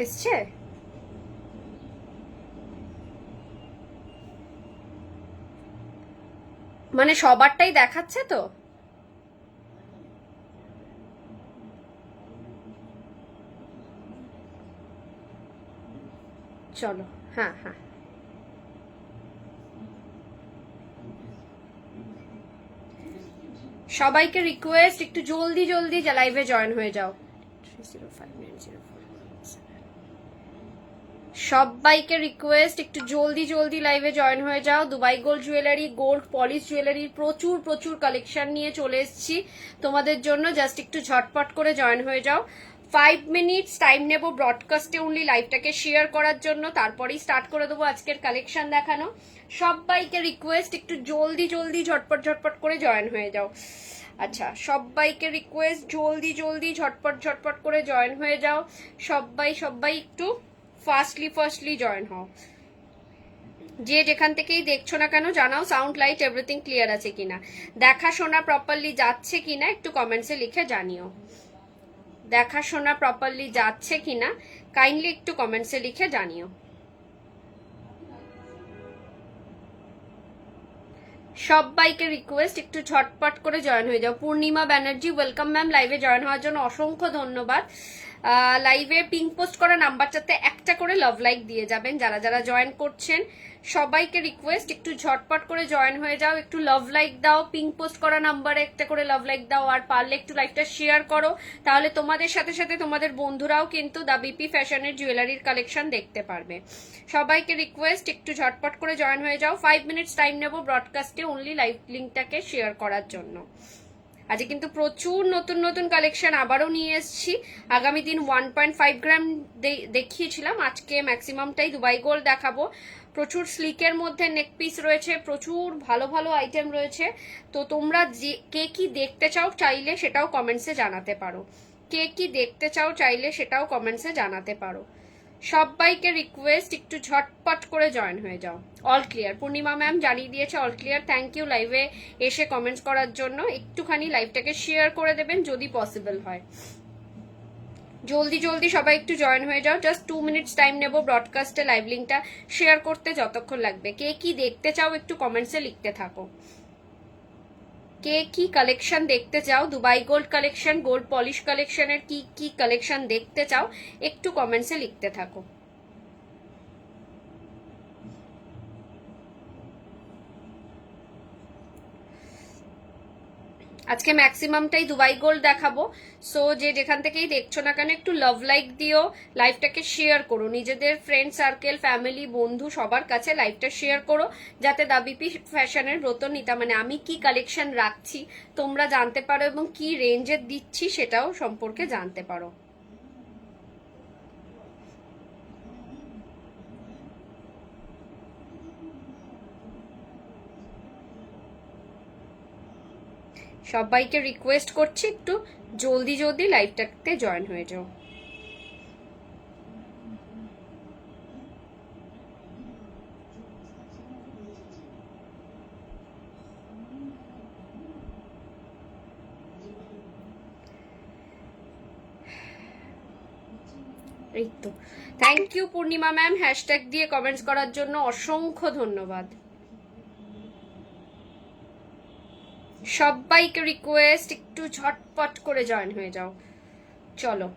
এসছে? মানে সবারটাই দেখাচ্ছে তো? চলো, হ্যাঁ হ্যাঁ, সবাইকে রিকোয়েস্ট একটু জলদি জলদি লাইভে জয়েন হয়ে যাও। সবাইকে রিকোয়েস্ট একটু জলদি জলদি লাইভে জয়েন হয়ে যাও। Dubai gold jewellery, gold polish জুয়েলারির প্রচুর প্রচুর কালেকশন নিয়ে চলে এসেছি তোমাদের জন্য। জাস্ট একটু ঝটপট করে জয়েন হয়ে যাও। 5 মিনিটস টাইম নেব ব্রডকাস্টে অনলি লাইভটাকে শেয়ার করার জন্য, তারপরেই স্টার্ট করে দেবো আজকের কালেকশন দেখানো। সবাইকে রিকোয়েস্ট একটু জলদি জলদি ঝটপট ঝটপট করে জয়েন হয়ে যাও। আচ্ছা, সবাইকে রিকোয়েস্ট জলদি জলদি ঝটপট ঝটপট করে জয়েন হয়ে যাও। সবাই একটু ফার্স্টলি জয়েন হও। যে যেখান থেকেই দেখছো না কেন জানাও সাউন্ড লাইট এভরিথিং ক্লিয়ার আছে কিনা, দেখাশোনা প্রপারলি যাচ্ছে কিনা একটু কমেন্টসে লিখে জানিও। দেখাশোনা প্রপারলি যাচ্ছে কিনা কাইন্ডলি একটু কমেন্টসে লিখে জানিও। সবাইকে রিকোয়েস্ট একটু ঝটপট করে জয়েন হয়ে যাও। পূর্ণিমা ব্যানার্জি, ওয়েলকাম ম্যাম, লাইভে জয়েন হওয়ার জন্য অসংখ্য ধন্যবাদ। লাইভে পিঙ্ক পোস্ট করা নাম্বারটাতে একটা করে লাভ লাইক দিয়ে যাবেন যারা যারা জয়েন করছেন। সবাইকে রিকোয়েস্ট একটু ঝটপট করে জয়েন হয়ে যাও, একটু লাভ লাইক দাও, পিঙ্ক পোস্ট করা নাম্বারে একটা করে লাভ লাইক দাও, আর পারলে একটু লাইভটা শেয়ার করো, তাহলে তোমাদের সাথে সাথে তোমাদের বন্ধুরাও কিন্তু দা বিপি ফ্যাশনের জুয়েলারির কালেকশন দেখতে পারবে। সবাইকে রিকোয়েস্ট একটু ঝটপট করে জয়েন হয়ে যাও। 5 মিনিটস টাইম নেব ব্রডকাস্টে অনলি লাইভ লিঙ্কটাকে শেয়ার করার জন্য। আজকে কিন্তু প্রচুর নতুন নতুন কালেকশন আবারও নিয়ে এসেছি। আগামী দিন 1.5 গ্রাম দেখিয়েছিলাম, আজকে ম্যাক্সিমামটাই দুবাই গোল্ড দেখাবো। প্রচুর স্লিকের মধ্যে নেক পিস রয়েছে, প্রচুর ভালো ভালো আইটেম রয়েছে। তো তোমরা কে কি দেখতে চাও চাইলে সেটাও কমেন্টসে জানাতে পারো। কে কি দেখতে চাও চাইলে সেটাও কমেন্টসে জানাতে পারো। সবাইকে রিকোয়েস্ট একটু ঝটপট করে জয়েন হয়ে যাও। অল ক্লিয়ার, পূর্ণিমা ম্যাম জানিয়ে দিয়েছে অল ক্লিয়ার। থ্যাংক ইউ লাইভে এসে কমেন্টস করার জন্য। একটুখানি লাইভটাকে শেয়ার করে দেবেন যদি পসিবল হয়। জলদি জলদি সবাই একটু জয়েন হয়ে যাও। জাস্ট 2 মিনিটস টাইম নেব ব্রডকাস্টে লাইভ লিঙ্কটা শেয়ার করতে, যতক্ষণ লাগবে। কে কি দেখতে চাও একটু কমেন্টসে লিখতে থাকো। কে কি কালেকশন দেখতে চাও, Dubai gold collection, gold polish কালেকশনের কি কি কালেকশন দেখতে চাও একটু কমেন্টসে লিখতে থাকো। আজকে ম্যাক্সিমামটাই দুবাই গোল্ড দেখাবো। সো যে যেখান থেকেই দেখছো না কেন একটু লাভ লাইক দিও, লাইভটাকে শেয়ার করো, নিজেদের ফ্রেন্ড সার্কেল, ফ্যামিলি, বন্ধু সবার কাছে লাইভটা শেয়ার করো, যাতে দা বিপি ফ্যাশনের ব্রতনিতা মানে আমি কি কালেকশন রাখছি তোমরা জানতে পারো, এবং কি রেঞ্জের দিচ্ছি সেটাও সম্পর্কে জানতে পারো। সবাইকে রিকোয়েস্ট করছি একটু জলদি জলদি লাইভটাতে জয়েন হয়ে যাও। এই তো, thank you Purnima ma'am, hashtag দিয়ে কমেন্টস করার জন্য অসংখ্য ধন্যবাদ। সবাইকে রিকোয়েস্ট একটু ঝটপট করে জয়েন হয়ে যাও। চলো,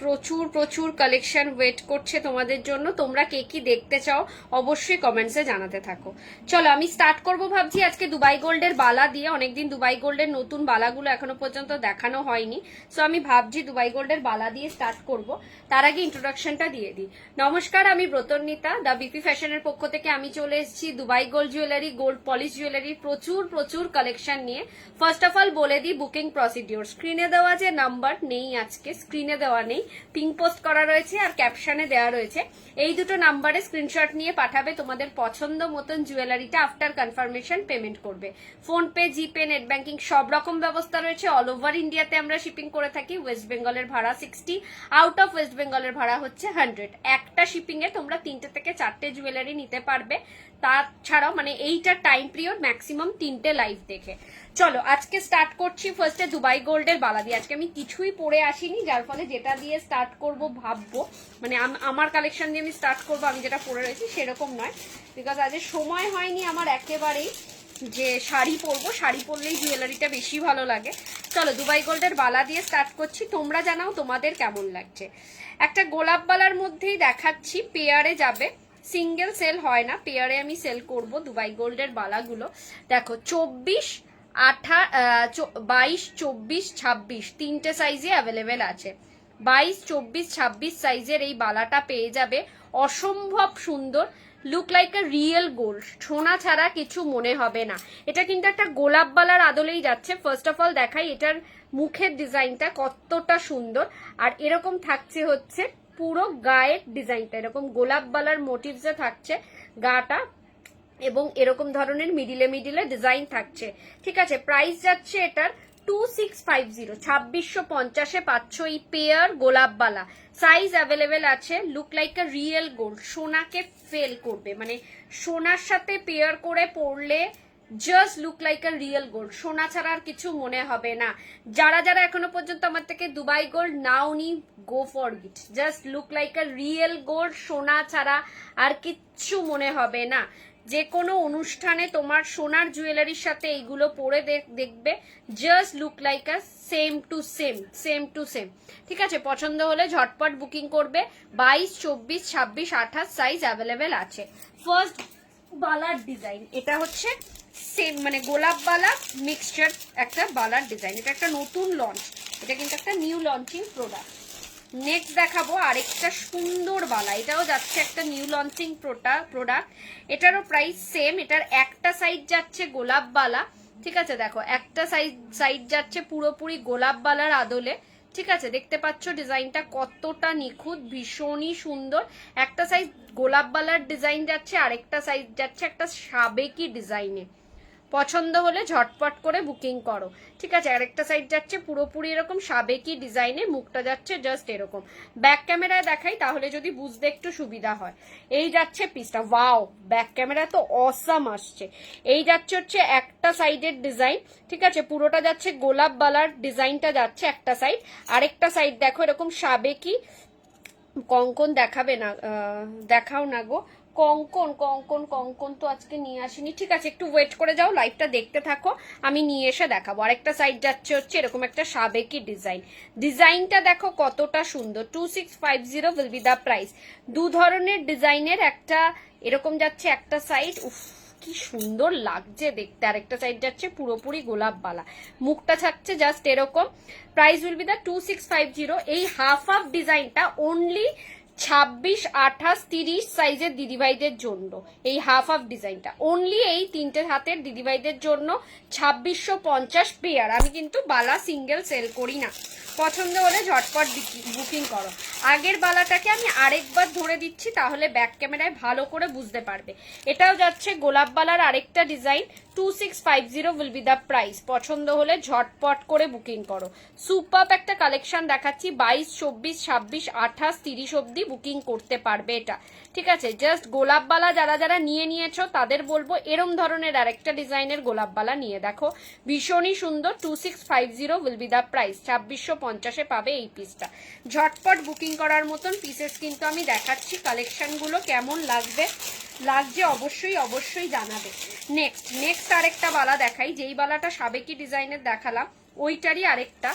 প্রচুর প্রচুর কালেকশন ওয়েট করছে তোমাদের জন্য। তোমরা কে কি দেখতে চাও অবশ্যই কমেন্টসে জানাতে থাকো। চলো আমি স্টার্ট করব ভাবছি আজকে দুবাই গোল্ডের বালা দিয়ে। অনেকদিন দুবাই গোল্ডের নতুন বালাগুলো এখনো পর্যন্ত দেখানো হয়নি, সো আমি ভাবছি দুবাই গোল্ডের বালা দিয়ে স্টার্ট করব। তার আগে ইন্ট্রোডাকশনটা দিয়ে দিই। নমস্কার, আমি ব্রতনিতা, দা বিপি ফ্যাশনের পক্ষ থেকে আমি চলে এসেছি Dubai gold jewellery, gold polish জুয়েলারির প্রচুর প্রচুর কালেকশন নিয়ে। ফার্স্ট অফ অল বলে দিই বুকিং প্রসিডিওর। স্ক্রিনে দেওয়া যে নাম্বার নেই, আজকে স্ক্রিনে দেওয়া নেই, পিং পোস্ট করা রয়েছে আর ক্যাপশনে দেওয়া রয়েছে। এই দুটো নাম্বারে স্ক্রিনশট নিয়ে পাঠাবে তোমাদের পছন্দ মতন জুয়েলারিটা। আফটার কনফার্মেশন পেমেন্ট করবে। ফোন পে, জিপে, নেট ব্যাংকিং সব রকম ব্যবস্থা রয়েছে। অল ওভার ইন্ডিয়াতে আমরা শিপিং করে থাকি। ওয়েস্ট বেঙ্গলের ভাড়া 60, আউট অফ ওয়েস্ট বেঙ্গলের ভাড়া হচ্ছে 100। একটা শিপিং এ তোমরা 3টে থেকে 4টে জুয়েলারি নিতে পারবে। তাছাড়াও মানে এইটা টাইম পিরিয়ড ম্যাক্সিমাম 3টে লাইভ দেখে। চলো আজকে স্টার্ট করছি ফার্স্টে দুবাই গোল্ডের বালা দিয়ে। আজকে আমি কিছুই পরে আসিনি, যার ফলে যেটা দিয়ে স্টার্ট করব ভাববো, মানে আমার কালেকশন দিয়ে আমি স্টার্ট করবো, আমি যেটা পরে রয়েছি সেরকম নয়, বিকজ আজ সময় হয়নি আমার একেবারেই যে শাড়ি পরবো। শাড়ি পরলেই জুয়েলারিটা বেশি ভালো লাগে। চলো দুবাই গোল্ডের বালা দিয়ে স্টার্ট করছি, তোমরা জানাও তোমাদের কেমন লাগছে। একটা গোলাপ বালার মধ্যেই দেখাচ্ছি, পেয়ারে যাবে, সিঙ্গেল সেল হয় না, পেয়ারে আমি সেল করব দুবাই গোল্ডের বালাগুলো। দেখো 24, 22, 24, 26 তিনটে সাইজে অ্যাভেলেবেল আছে। 22, 24, 26 সাইজের এই বালাটা পেয়ে যাবে, অসম্ভব সুন্দর, look like a real gold, সোনা ছাড়া কিছু মনে হবে না। এটা কিন্তু একটা গোলাপ বালার আদলেই যাচ্ছে। ফার্স্ট অফ অল দেখাই এটার মুখের ডিজাইনটা কতটা সুন্দর, আর এরকম থাকছে হচ্ছে পুরো গায়ের ডিজাইনটা, এরকম গোলাপ বালার মোটিভসে থাকছে গাটা, এবং এরকম ধরনের মিডিলে মিডিলে ডিজাইন থাকছে। ঠিক আছে, প্রাইস যাচ্ছে এটার 2650, 2650-এ পাচ্ছ এই পেয়ার গোলাপ বালা। সাইজ অ্যাভেলেবেল আছে, look like a real gold, সোনাকে ফেল করবে, মানে সোনার সাথে পেয়ার করে পরলে just look like a real gold, সোনা ছাড়া আর কিছু মনে হবে না। যারা যারা এখনো পর্যন্ত আমার থেকে দুবাই গোল্ড নাওনি, go for it, just look like a real gold, সোনা ছাড়া আর কিচ্ছু মনে হবে না। যে কোনো অনুষ্ঠানে তোমার সোনার জুয়েলারির সাথে এইগুলো পরে দেখবে, just look like a same to same, same to same. ঠিক আছে, পছন্দ হলে ঝটপট বুকিং করবে। 22, 24, 26, 28 সাইজ অ্যাভেলেবেল আছে। ফার্স্ট বালার ডিজাইন এটা হচ্ছে সেম, মানে গোলাপ বালা মিক্সচার একটা বালার ডিজাইন। এটা একটা নতুন লঞ্চ, এটা কিন্তু একটা নিউ লঞ্চিং প্রোডাক্ট। নেক্সট দেখাবো আরেকটা সুন্দর বালা, এটাও যাচ্ছে একটা নিউ লঞ্চিং প্রোডাক্ট। এটারও প্রাইস সেম, এটার একটা সাইড যাচ্ছে গোলাপ বালা। ঠিক আছে, দেখো একটা সাইড যাচ্ছে পুরোপুরি গোলাপ বালার আদলে। ঠিক আছে, দেখতে পাচ্ছ ডিজাইনটা কতটা নিখুঁত, ভীষণই সুন্দর। একটা সাইজ গোলাপ বালার ডিজাইন যাচ্ছে, আরেকটা সাইজ যাচ্ছে একটা সাবেকি ডিজাইনে। পছন্দ হলে ঝটপট করে বুকিং করো। ঠিক আছে, আরেকটা সাইড যাচ্ছে পুরোপুরি এরকম সাবেকি ডিজাইনে, মুখটা যাচ্ছে জাস্ট এরকম। ব্যাক ক্যামেরায় দেখাই তাহলে যদি বুঝতে একটু সুবিধা হয়। এই যাচ্ছে পিসটা, ওয়াও, ব্যাক ক্যামেরায় তো অসাম আসছে। এই যাচ্ছে হচ্ছে একটা সাইডের ডিজাইন। ঠিক আছে, পুরোটা যাচ্ছে গোলাপ বালার ডিজাইনটা যাচ্ছে একটা সাইড, আরেকটা সাইড দেখো এরকম সাবেকি কঙ্কন। দেখাবে না, দেখাও না গো, কঙ্কন কঙ্কন কঙ্কন তো আজকে নিয়ে আসিনি। ঠিক আছে, একটু ওয়েট করে যাও, লাইভটা দেখতে থাকো, আমি নিয়ে এসে দেখাবো। আরেকটা সাইড যাচ্ছে হচ্ছে এরকম একটা সাবেকি ডিজাইন। ডিজাইনটা দেখো কতটা সুন্দর। 2650 উইল বি দা প্রাইস। দু ধরনের ডিজাইনের একটা এরকম যাচ্ছে একটা সাইড, উফ কি সুন্দর লাগছে দেখতে। আরেকটা সাইড যাচ্ছে পুরোপুরি গোলাপ বালা, মুখটা থাকছে জাস্ট এরকম। প্রাইস উইল বি দা 2650। এই হাফ হাফ ডিজাইনটা অনলি 26, 28, 30 সাইজের দিদিভাইদের জন্য। এই হাফ হাফ ডিজাইনটা অনলি এই তিনটে হাতের দিদিভাইদের জন্য 2650 পেয়ার। আমি কিন্তু বালা সিঙ্গেল সেল করি না। পছন্দ হলে ঝটপট বুকিং করো। আগের বালাটাকে আমি আরেকবার ধরে দিচ্ছি, তাহলে ব্যাক ক্যামেরায় ভালো করে বুঝতে পারবে। এটাও যাচ্ছে গোলাপ বালার আরেকটা design. 2650 will be the price. পছন্দ হলে ঝটপট করে বুকিং করো। সুপার একটা কালেকশন দেখাচ্ছি, 22, 24, 26, 28, 30 অব্দি বুকিং করতে পারবে এটা। ঠিক আছে, জাস্ট গোলাপ বালা যারা যারা নিয়েছো তাদের বলবো এরম ধরনের আরেকটা ডিজাইনের গোলাপ বালা নিয়ে দেখো, ভীষণই সুন্দর। 2650 উইল বি দ্য প্রাইস। 2650-এ পাবে এই পিসটা। ঝটপট বুকিং করার মতন পিসেস কিন্তু আমি দেখাচ্ছি। কালেকশনগুলো কেমন লাগছে অবশ্যই অবশ্যই জানাবে। নেক্সট আরেকটা বালা দেখাই, যেই বালাটা সাবেকি ডিজাইনের দেখালাম ওইটারই আরেকটা।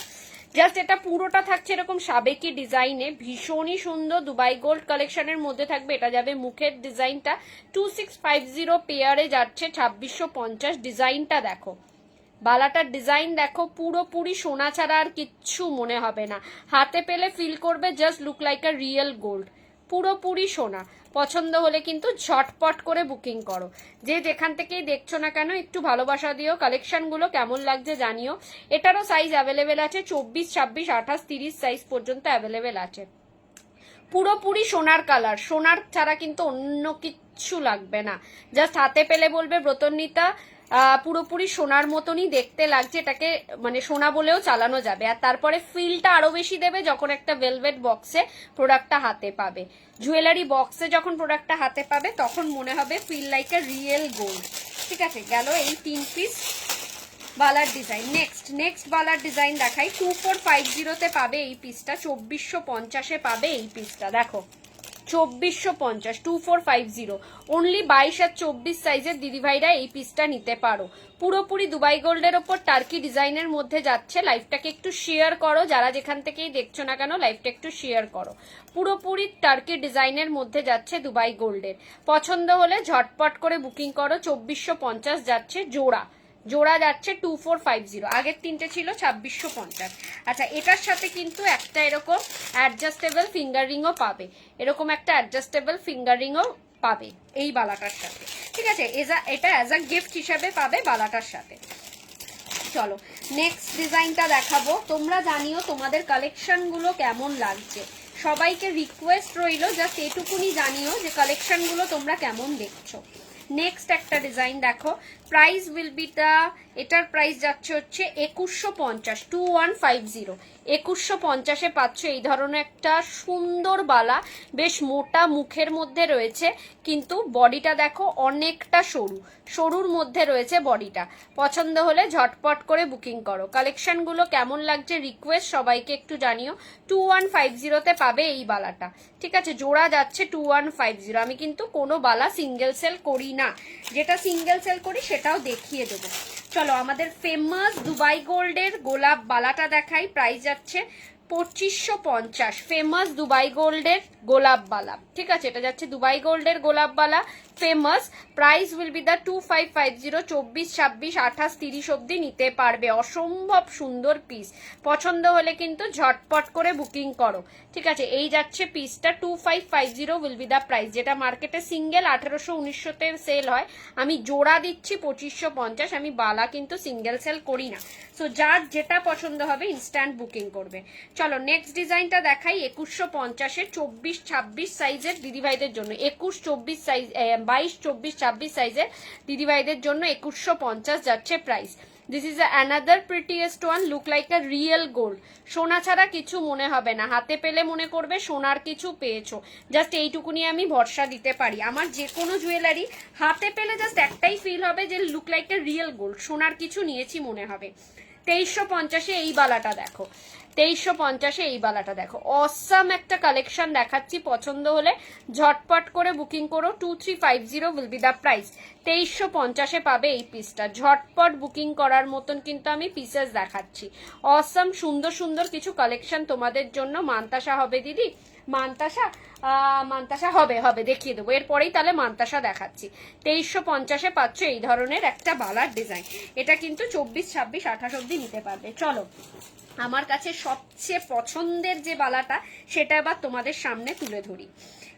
জাস্ট এটা পুরোটা থাকছে এরকম সাবেকি ডিজাইনে, ভীষণই সুন্দর। দুবাই গোল্ড কালেকশনের মধ্যে থাকবে। এটা যাবে মুখের ডিজাইনটা। 2650 পেয়ারে যাচ্ছে 2650। ডিজাইনটা দেখো, বালাটার ডিজাইন দেখো, পুরোপুরি সোনা ছাড়া আর কিচ্ছু মনে হবে না। হাতে পেলে ফিল করবে just look like a real gold, পুরোপুরি সোনা। পছন্দ হলে কিন্তু ঝটপট করে বুকিং করো। যে যেখান থেকেই দেখছো না কেন একটু ভালোবাসা দিও। কালেকশনগুলো কেমন লাগছে জানিও। এটারও সাইজ অ্যাভেলেবেল আছে, 24, 26, 28, 30 সাইজ পর্যন্ত অ্যাভেলেবেল আছে। পুরোপুরি সোনার কালার, সোনার ছাড়া কিন্তু অন্য কিচ্ছু লাগবে না। জাস্ট হাতে পেলে বলবে ব্রতন্বিতা পুরোপুরি সোনার মতনই দেখতে লাগছে, এটাকে মানে সোনা বলেও চালানো যাবে। আর তারপরে ফিলটা আরো বেশি দেবে যখন একটা ভেলভেট বক্সে প্রোডাক্টটা হাতে পাবে, জুয়েলারি বক্সে যখন প্রোডাক্টটা হাতে পাবে তখন মনে হবে feel like a real gold. ঠিক আছে, গেল এই 3 পিস বালার ডিজাইন। নেক্সট বালার ডিজাইন দেখাই। 2450 পাবে এই পিসটা, 2450 পাবে এই পিসটা। দেখো 2450, 2450 অনলি 22 আর 24 সাইজের দিদিভাইরা এই পিসটা নিতে পারো। পুরোপুরি দুবাই গোল্ডের ওপর টার্কি ডিজাইনের মধ্যে যাচ্ছে। লাইভটাকে একটু শেয়ার করো, যারা যেখান থেকেই দেখছো না কেন লাইভটা একটু শেয়ার করো। পুরোপুরি টার্কি ডিজাইনের মধ্যে যাচ্ছে দুবাই গোল্ডের। পছন্দ হলে ঝটপট করে বুকিং করো। 2450 যাচ্ছে জোড়া, জোড়া যাচ্ছে 2450। আগের তিনটে ছিল 2650। আচ্ছা, এটার সাথে কিন্তু একটা এরকম অ্যাডজাস্টেবল ফিঙ্গার রিংও পাবে, এরকম একটা অ্যাডজাস্টেবল ফিঙ্গার রিংও পাবে এই বালাটার সাথে। ঠিক আছে, এটা অ্যাজ আ গিফট হিসাবে পাবে বালাটার সাথে। চলো নেক্সট ডিজাইনটা দেখাবো। তোমরা জানিও তোমাদের কালেকশনগুলো কেমন লাগছে, সবাইকে রিকোয়েস্ট রইলো জাস্ট এটুকুনি জানিও যে কালেকশনগুলো তোমরা কেমন দেখছো। নেক্সট একটা ডিজাইন দেখো, প্রাইস উইল বি দা, এটার প্রাইস যাচ্ছে হচ্ছে 2150, 2150। 2150-এ পাচ্ছ এই ধরনের একটা সুন্দর বালা, বেশ মোটা মুখের মধ্যে রয়েছে, কিন্তু বডিটা দেখো অনেকটা সরু, সরুর মধ্যে রয়েছে বডিটা। পছন্দ হলে ঝটপট করে বুকিং করো। কালেকশনগুলো কেমন লাগছে রিকোয়েস্ট সবাইকে একটু জানিও। 2150-তে পাবে এই বালাটা। ঠিক আছে, জোড়া যাচ্ছে 2150। আমি কিন্তু কোনো বালা সিঙ্গেল সেল করি না, যেটা সিঙ্গেল সেল করি সেটাও দেখিয়ে দেবো। চলো আমাদের ফেমাস দুবাই গোল্ডের গোলাপ বালাটা দেখাই। প্রাইস যাচ্ছে 2550, ফেমাস দুবাই গোল্ডের গোলাপ বালা। ঠিক আছে, এটা যাচ্ছে দুবাই গোল্ডের গোলাপ বালা famous. Price will be the 2550। 24, 26, 28, 30 অব্দি নিতে পারবে। অসম্ভব সুন্দর পিস, পছন্দ হলে কিন্তু ঝটপট করে বুকিং করো। ঠিক আছে, এই যাচ্ছে পিসটা 2550 উইল বি দা প্রাইস, যেটা মার্কেটে সিঙ্গেল 1800-1900-তে সেল হয়, আমি জোড়া দিচ্ছি 2550। আমি বালা কিন্তু সিঙ্গেল সেল করি না। সো যার যেটা পছন্দ হবে ইনস্ট্যান্ট বুকিং করবে। চলো নেক্সট ডিজাইনটা দেখাই। 2150-এ 24, 26 সাইজের দিদিভাইদের জন্য, 21, 24 সাইজ, 22, 24, 26 সাইজের দিদিভাইদের জন্য 2150 যাচ্ছে price. This is another prettiest one, look like a real gold. সোনা ছাড়া কিছু মনে হবে না, হাতে পেলে মনে করবে সোনার কিছু পেয়েছো। জাস্ট এইটুকুনি আমি ভরসা দিতে পারি। আমার যে কোনো জুয়েলারি হাতে পেলে জাস্ট একটাই ফিল হবে যে look like a real gold, সোনার কিছু নিয়েছি মনে হবে। 2350-এ এই বালাটা দেখো, 2350-এ এই বালাটা দেখো, অসাম একটা কালেকশন দেখাচ্ছি। পছন্দ হলে ঝটপট করে বুকিং করো। 2350 উইল বি দা প্রাইস। 2350-এ পাবে এই পিসটা। ঝটপট বুকিং করার মতন কিন্তু আমি পিসেস দেখাচ্ছি। অসাম সুন্দর সুন্দর কিছু কালেকশন তোমাদের জন্য। মান্তাসা হবে দিদি, মান্তাসা হবে দেখিয়ে দেবো এরপরেই, তাহলে মান্তাসা দেখাচ্ছি। 2350-এ পাচ্ছ এই ধরনের একটা বালার ডিজাইন। এটা কিন্তু 24, 26, 28 অব্দি নিতে পারবে। চলো আমার কাছে সবচেয়ে পছন্দের যে বালাটা সেটা এবার তোমাদের সামনে তুলে ধরি।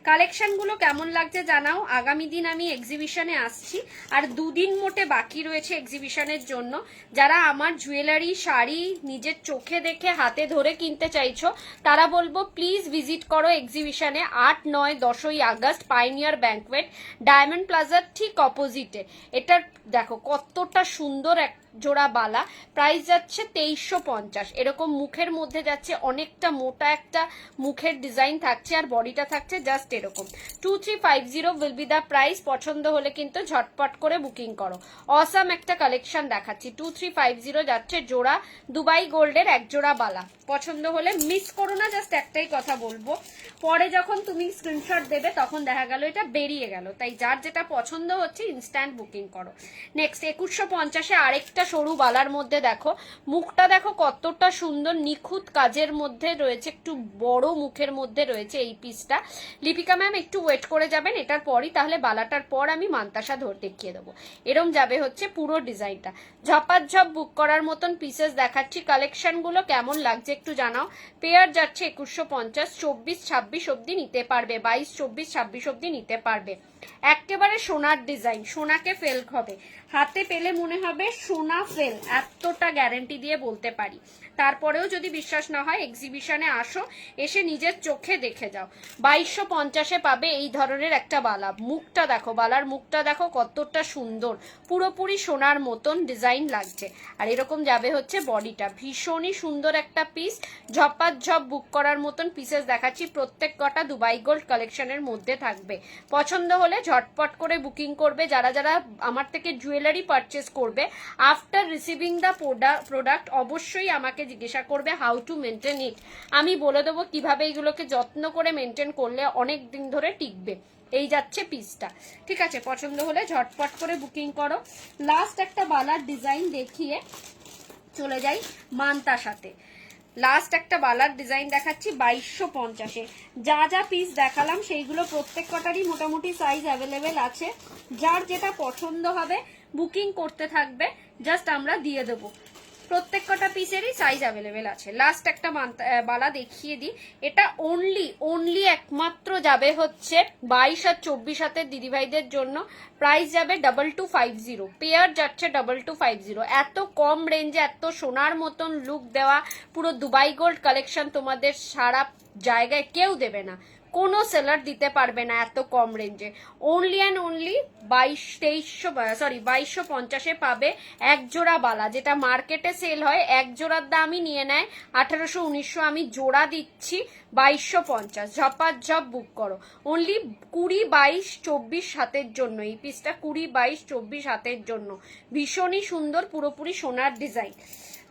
কালেকশনগুলো কেমন লাগছে জানাও। আগামী দিন আমি এক্সিবিশনে আসছি, আর 2 দিন মোটে বাকি রয়েছে এক্সিবিশনের জন্য। যারা আমার জুয়েলারি শাড়ি নিজের চোখে দেখে হাতে ধরে কিনতে চাইছো তারা বলবো প্লিজ ভিজিট করো এক্সিবিশনে। 8, 9, 10ই আগস্ট পাইনিয়ার ব্যাংকোয়েট, ডায়মন্ড প্লাজার ঠিক অপোজিটে। এটা দেখো কতটা সুন্দর এক জোড়া বালা। প্রাইস যাচ্ছে 2350। এরকম মুখের মধ্যে যাচ্ছে, অনেকটা মোটা একটা মুখের ডিজাইন থাকছে, আর বডিটা থাকছে জাস্ট এরকম। 2350 উইল বি দা প্রাইস। পছন্দ হলে কিন্তু ঝটপট করে বুকিং করো। অসাম একটা কালেকশন দেখাচ্ছি। 2350 যাচ্ছে জোড়া দুবাই গোল্ডের এক জোড়া বালা। পছন্দ হলে মিস করো না, জাস্ট একটাই কথা বলবো, পরে যখন তুমি স্ক্রিনশট দেবে তখন দেখা গেল এটা বেরিয়ে গেল। তাই যার যেটা পছন্দ হচ্ছে ইনস্ট্যান্ট বুকিং করো। নেক্সট 2150-এ আরেকটা সরু বালার মধ্যে দেখো, মুখটা দেখো কতটা সুন্দর নিখুঁত কাজের মধ্যে রয়েছে, একটু বড় মুখের মধ্যে রয়েছে এই পিসটা। লিপিকা ম্যাম একটু ওয়েট করে যাবেন এটার পরই, তাহলে বালাটার পর আমি মান্তাসা দেখিয়ে দেবো। এরম যাবে হচ্ছে পুরো ডিজাইনটা। ঝপাঝপ বুক করার মতন পিসেস দেখাচ্ছি। কালেকশনগুলো কেমন লাগছে একটু জানাও। পেয়ার যাচ্ছে 2150, 24, 26 অব্দি নিতে পারবে, 22, 24, 26 অব্দি নিতে পারবে। একেবারে সোনার ডিজাইন, সোনাকে ফেল হবে, হাতে পেলে মনে হবে সোনা ফেল, এতটা গ্যারেন্টি দিয়ে বলতে পারি। তারপরেও যদি বিশ্বাস না হয় এক্সিবিশনে আসো, এসে নিজের চোখে দেখে যাও। 2250-এ পাবে এই ধরনের একটা বালা। মুখটা দেখো, বালার মুখটা দেখো কতটা সুন্দর, পুরোপুরি সোনার মতন ডিজাইন লাগছে। আর এরকম যাবে হচ্ছে বডিটা, ভীষণই সুন্দর একটা পিস, ঝপাঝপ বুক করার মতন পিসেস দেখাচ্ছি। প্রত্যেক কটা দুবাই গোল্ড কালেকশনের মধ্যে থাকবে। পছন্দ হলে ঝটপট করে বুকিং করবে। যারা যারা আমার থেকে জুয়েলারি পারচেস করবে, আফটার রিসিভিং দ্য প্রোডাক্ট অবশ্যই আমাকে জিজ্ঞাসা করবে হাউ টু মেনটেন ইট। আমি বলে দেবো কিভাবে এগুলোকে যত্ন করে মেনটেন করলে অনেক দিন ধরে টিকবে। এই যাচ্ছে পিসটা, ঠিক আছে? পছন্দ হলে ঝটপট করে বুকিং করো। লাস্ট একটা বালার ডিজাইন দেখিয়ে চলে যাই মান্তাসাতে। লাস্ট একটা বালার ডিজাইন দেখাচ্ছি 2250-এ। যা যা পিস দেখালাম সেইগুলো প্রত্যেক কটারই মোটামুটি সাইজ অ্যাভেলেবেল আছে। যার যেটা পছন্দ হবে বুকিং করতে থাকবে, জাস্ট আমরা দিয়ে দেবো। প্রত্যেক কটা পিসেরই সাইজ অ্যাভেলেবেল আছে। লাস্ট একটা বালা দেখিয়ে দিই। এটা অনলি একমাত্র যাবে হচ্ছে 22 আর 24 হাতের দিদিভাইদের জন্য। প্রাইস যাবে 2250, পেয়ার যাচ্ছে 2250। এত কম রেঞ্জে এত সোনার মতন লুক দেওয়া পুরো দুবাই গোল্ড কালেকশন তোমাদের সারা জায়গায় কেউ দেবে না, কোনো সেলার দিতে পারবে না এত কম রেঞ্জে। অনলি অ্যান্ড অনলি 2250-এ পাবে এক জোড়া বালা, যেটা মার্কেটে সেল হয় এক জোড়ার দামই নিয়ে নেয় 1800-1900, আমি জোড়া দিচ্ছি 2250। ঝপাঝপ বুক করো। অনলি 20, 22, 24 হাতের জন্য এই পিসটা, 20, 22, 24 হাতের জন্য। ভীষণই সুন্দর, পুরোপুরি সোনার ডিজাইন।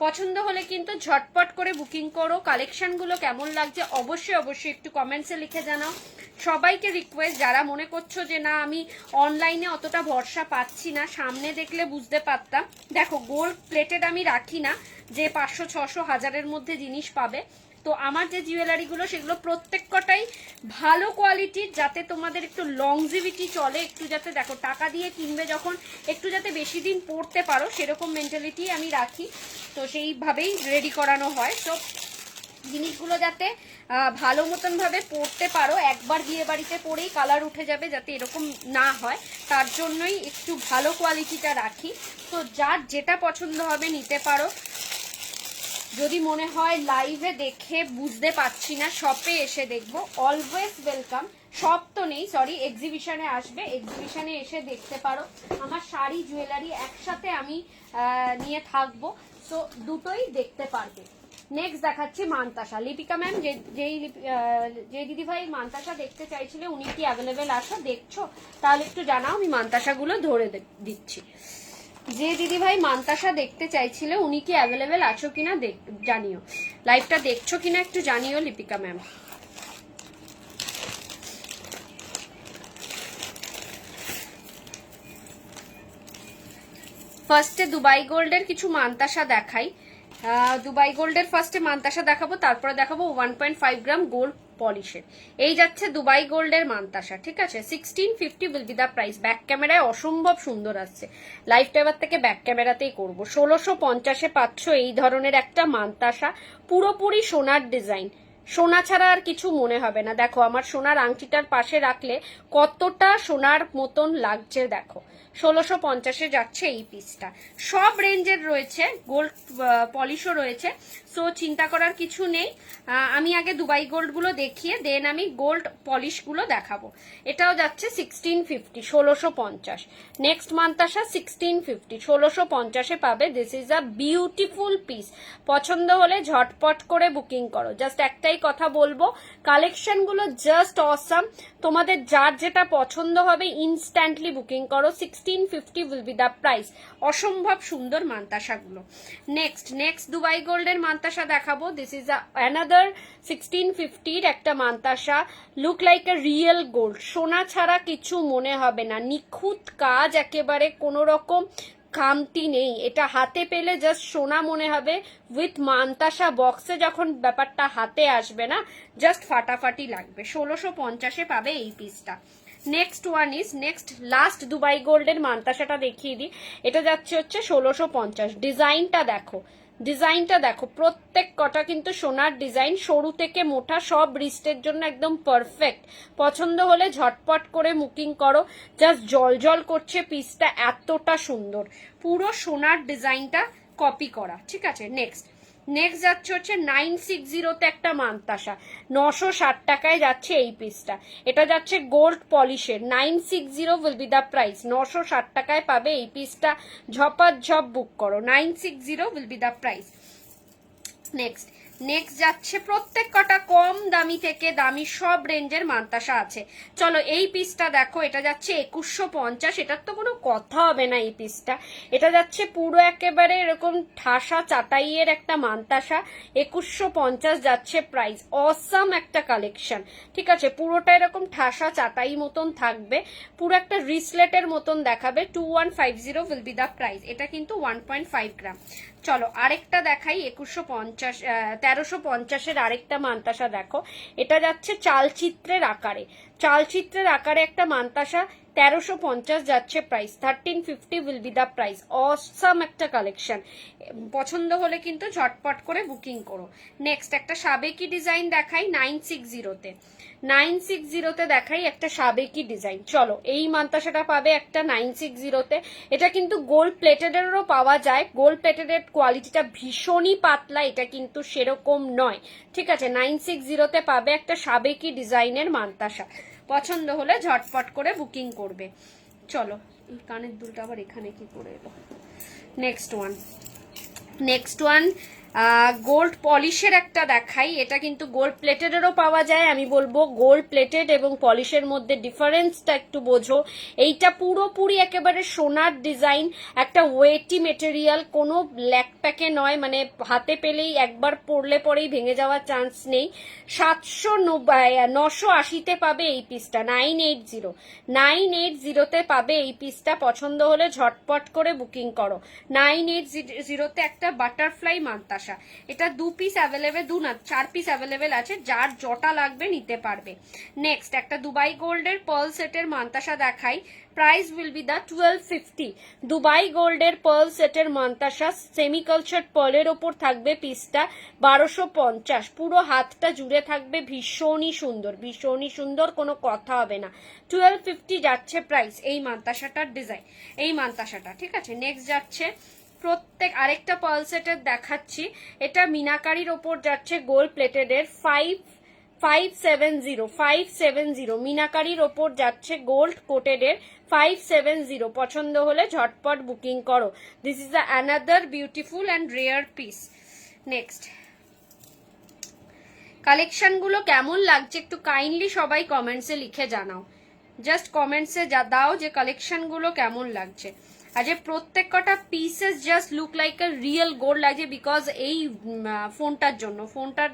পছন্দ হলে কিন্তু ঝটপট করে বুকিং করো। কালেকশনগুলো কেমন লাগছে অবশ্যই অবশ্যই একটু কমেন্টসে লিখে জানাও। সবাইকে রিকোয়েস্ট, যারা মনে করছো যে না আমি অনলাইনে অতটা ভরসা পাচ্ছি না, সামনে দেখলে বুঝতে পারতাম। দেখো, গোল্ড প্লেটেড আমি রাখি না যে 500, 600, 1000-এর মধ্যে জিনিস পাবে। তো আমার যে জুয়েলারিগুলো সেগুলো প্রত্যেক কটাই ভালো কোয়ালিটির, যাতে তোমাদের একটু লংজিভিটি চলে, একটু যাতে দেখো টাকা দিয়ে কিনবে যখন একটু যাতে বেশি দিন পরতে পারো, সেরকম মেন্টালিটি আমি রাখি। তো সেইভাবেই রেডি করানো হয়। তো জিনিসগুলো যাতে ভালো মতন ভাবে পরতে পারো, একবার বিয়ে বাড়িতে পরেই কালার উঠে যাবে, যাতে এরকম না হয়, তার জন্যই একটু ভালো কোয়ালিটিটা রাখি। তো যার যেটা পছন্দ হবে নিতে পারো। যদি মনে হয় লাইভে দেখে বুঝতে পারছি না, শপে এসে দেখবো, অলওয়েজ ওয়েলকাম। শপ তো নেই, সরি, এক্সিবিশনে আসবে, এক্সিবিশনে এসে দেখতে পারো। আমার শাড়ি জুয়েলারি একসাথে আমি নিয়ে থাকবো, সো দুটোই দেখতে পারবে। নেক্সট দেখাচ্ছি মান্তাসা। লিপিকা ম্যাম, যে দিদিভাই মান্তাসা দেখতে চাইছিলে উনি কি অ্যাভেলেবেল আছো? দেখছো? তাহলে একটু জানাও, আমি মান্তাসাগুলো ধরে দিচ্ছি। যে দিদিভাই মান্তাসা দেখতে চাইছিলে উনি কি অ্যাভেলেবেল আছো কিনা জানিও। লাইভটা দেখছো কিনা একটু জানিও লিপিকা ম্যাম। ফার্স্টে দুবাই গোল্ডের কিছু মান্তাসা দেখাই। দুবাই গোল্ডের ফার্স্টে মান্তাসা দেখাবো, তারপরে দেখাবো 1.5 গ্রাম গোল্ড পলিশের। এই যাচ্ছে দুবাই গোল্ডের মান্তাসা, ঠিক আছে? 1650 will be the price. Back ক্যামেরায় অসম্ভব সুন্দর আসছে, লাইভটা এবার থেকে ব্যাক ক্যামেরাতেই করবো। 1650-এ পাচ্ছ এই ধরনের একটা মান্তাসা, পুরোপুরি সোনার ডিজাইন। সোনা ছাড়া আর কিছু মনে হবে না। দেখো আমার সোনার আংটিটার পাশে রাখলে কতটা সোনার মতন লাগছে, দেখো। 1650-এ যাচ্ছে এই পিসটা। সব রেঞ্জের রয়েছে, গোল্ড পলিশও রয়েছে, সো চিন্তা করার কিছু নেই। আমি আগে দুবাই গোল্ড গুলো দেখিয়ে দেন আমি গোল্ড পলিশ গুলো দেখাবো। এটাও যাচ্ছে 1650, 1650। নেক্সট মান্তাসা 1650, 1650-এ পাবে। This is a beautiful piece. পছন্দ হলে ঝটপট করে বুকিং করো। জাস্ট একটাই কথা বলবো, কালেকশন গুলো জাস্ট অসাম। তোমাদের যার যেটা পছন্দ হবে ইনস্ট্যান্টলি বুকিং করো। 1650 উইল বি দ্য প্রাইস। অসম্ভব সুন্দর মান্তাসাগুলো। নেক্সট দুবাই গোল্ডের মান্তাসা দেখাবো। দিস ইজ অ্যানাদার 1650-র একটা mantasha. Look like a real gold, সোনা ছাড়া কিছু মনে হবে না, নিখুঁত কাজ, একেবারে কোনো রকম খামতি নেই। এটা হাতে পেলে জাস্ট সোনা মনে হবে। উইথ মান্তাসা বক্সে যখন ব্যাপারটা হাতে আসবে না, জাস্ট ফাটাফাটি লাগবে। 1650-এ পাবে এই পিসটা। Next one is last Dubai গোল্ডের মান্তাসাটা দেখিয়ে দিই। এটা যাচ্ছে হচ্ছে 1650। ডিজাইনটা দেখো, ডিজাইনটা দেখো, প্রত্যেক কটা কিন্তু সোনার ডিজাইন, সরু থেকে মোটা সব রিস্টের জন্য একদম পারফেক্ট। পছন্দ হলে ঝটপট করে বুকিং করো। জাস্ট জল করছে পিসটা, এতটা সুন্দর, পুরো সোনার ডিজাইনটা কপি করা। ঠিক আছে, নেক্সট যাচ্ছে হচ্ছে 960-তে একটা মান্তাসা, 960 টাকায় যাচ্ছে এই পিসটা। এটা যাচ্ছে গোল্ড পলিশের, 960 উইল বি দ্য প্রাইস। 960 টাকায় পাবে এই পিসটা, ঝপাঝপ বুক করো, 960 will be the price. Next যাচ্ছে প্রত্যেক কটা কম দামি থেকে দামি সব রেঞ্জের মান্তাসা আছে। চলো এই পিসটা দেখো, এটা যাচ্ছে 2150, এটার তো কোনো কথা হবে না এই পিসটা। এটা যাচ্ছে পুরো একেবারে এরকম ঠাসা চাটাইয়ের একটা মান্তাসা, 2150 যাচ্ছে প্রাইস। অসাম একটা কালেকশন, ঠিক আছে, পুরোটা এরকম ঠাসা চাটাই মতন থাকবে, পুরো একটা রিসলেটের মতন দেখাবে। 2150 উইল বি দ্য প্রাইস। এটা কিন্তু 1.5 গ্রাম। চলো আরেকটা দেখাই, 1350-এর আরেকটা মান্তাসা দেখো। এটা যাচ্ছে চালচিত্রের আকারে একটা মান্তাসা, 1350 যাচ্ছে price. 1350 will be the price. Awesome একটা কালেকশন, পছন্দ হলে কিন্তু ঝটপট করে বুকিং করো। নেক্সট একটা সাবেকি ডিজাইন দেখাই 960-তে। 960-তে দেখাই একটা সাবেকি ডিজাইন। চলো এই মান্তাসাটা পাবে একটা 960-তে। এটা কিন্তু গোল্ড প্লেটেডেরও পাওয়া যায়, গোল্ড প্লেটেডের কোয়ালিটিটা ভীষণই পাতলা, এটা কিন্তু সেরকম নয়। ঠিক আছে, 960-তে পাবে একটা সাবেকি ডিজাইনের মান্তাসা। পছন্দ হলে ঝটপট করে বুকিং করবে। চলো কানের দুলটা আবার এখানে কি করে এলো। নেক্সট ওয়ান গোল্ড পলিশের একটা দেখাই। এটা কিন্তু গোল্ড প্লেটেডেরও পাওয়া যায়। আমি বলবো গোল্ড প্লেটেড এবং পলিশের মধ্যে ডিফারেন্সটা একটু বোঝো। এইটা পুরোপুরি একেবারে সোনার ডিজাইন, একটা ওয়েটি মেটেরিয়াল, কোনো ল্যাক প্যাকে নয়, মানে হাতে পেলেই একবার পরলে পরেই ভেঙে যাওয়ার চান্স নেই। 980-তে পাবে এই পিসটা। 980-তে পাবে এই পিসটা। পছন্দ হলে ঝটপট করে বুকিং করো। 980-তে একটা বাটারফ্লাই মান্তাসা। এটা 2 পিস অ্যাভেলেবেল, 4 পিস অ্যাভেলেবেল আছে, যার জটা লাগবে নিতে পারবে। নেক্সট একটা দুবাই গোল্ডের পার্ল সেটের মান্তাসা দেখাই। Price will be the 1250। Dubai গোল্ডের পার্ল সেটের মান্তাসা, সেমি কালচার পার্লের ওপর থাকবে পিসটা, 1250। পুরো হাতটা জুড়ে থাকবে, ভীষণই সুন্দর, কোনো কথা হবে না। 1250 যাচ্ছে প্রাইস এই মান্তাসাটার ডিজাইন, এই মান্তাসাটা। ঠিক আছে, নেক্সট যাচ্ছে প্রত্যেক আরেকটা পার্ল সেটের দেখাচ্ছি। এটা মিনাকারির ওপর যাচ্ছে, গোল্ড প্লেটেডের, 570 মিনাকারির ওপর যাচ্ছে, গোল্ড কোটেডের, 570। পছন্দ হলে ঝটপট বুকিং করো। This is another beautiful and rare piece. Next কালেকশনগুলো কেমন লাগছে একটু কাইন্ডলি সবাই কমেন্টসে লিখে জানাও। জাস্ট কমেন্টসে দাও যে কালেকশনগুলো কেমন লাগছে। আর যে প্রত্যেক কটা pieces just look like a real gold লাগছে, বিকজ এই ফোনটার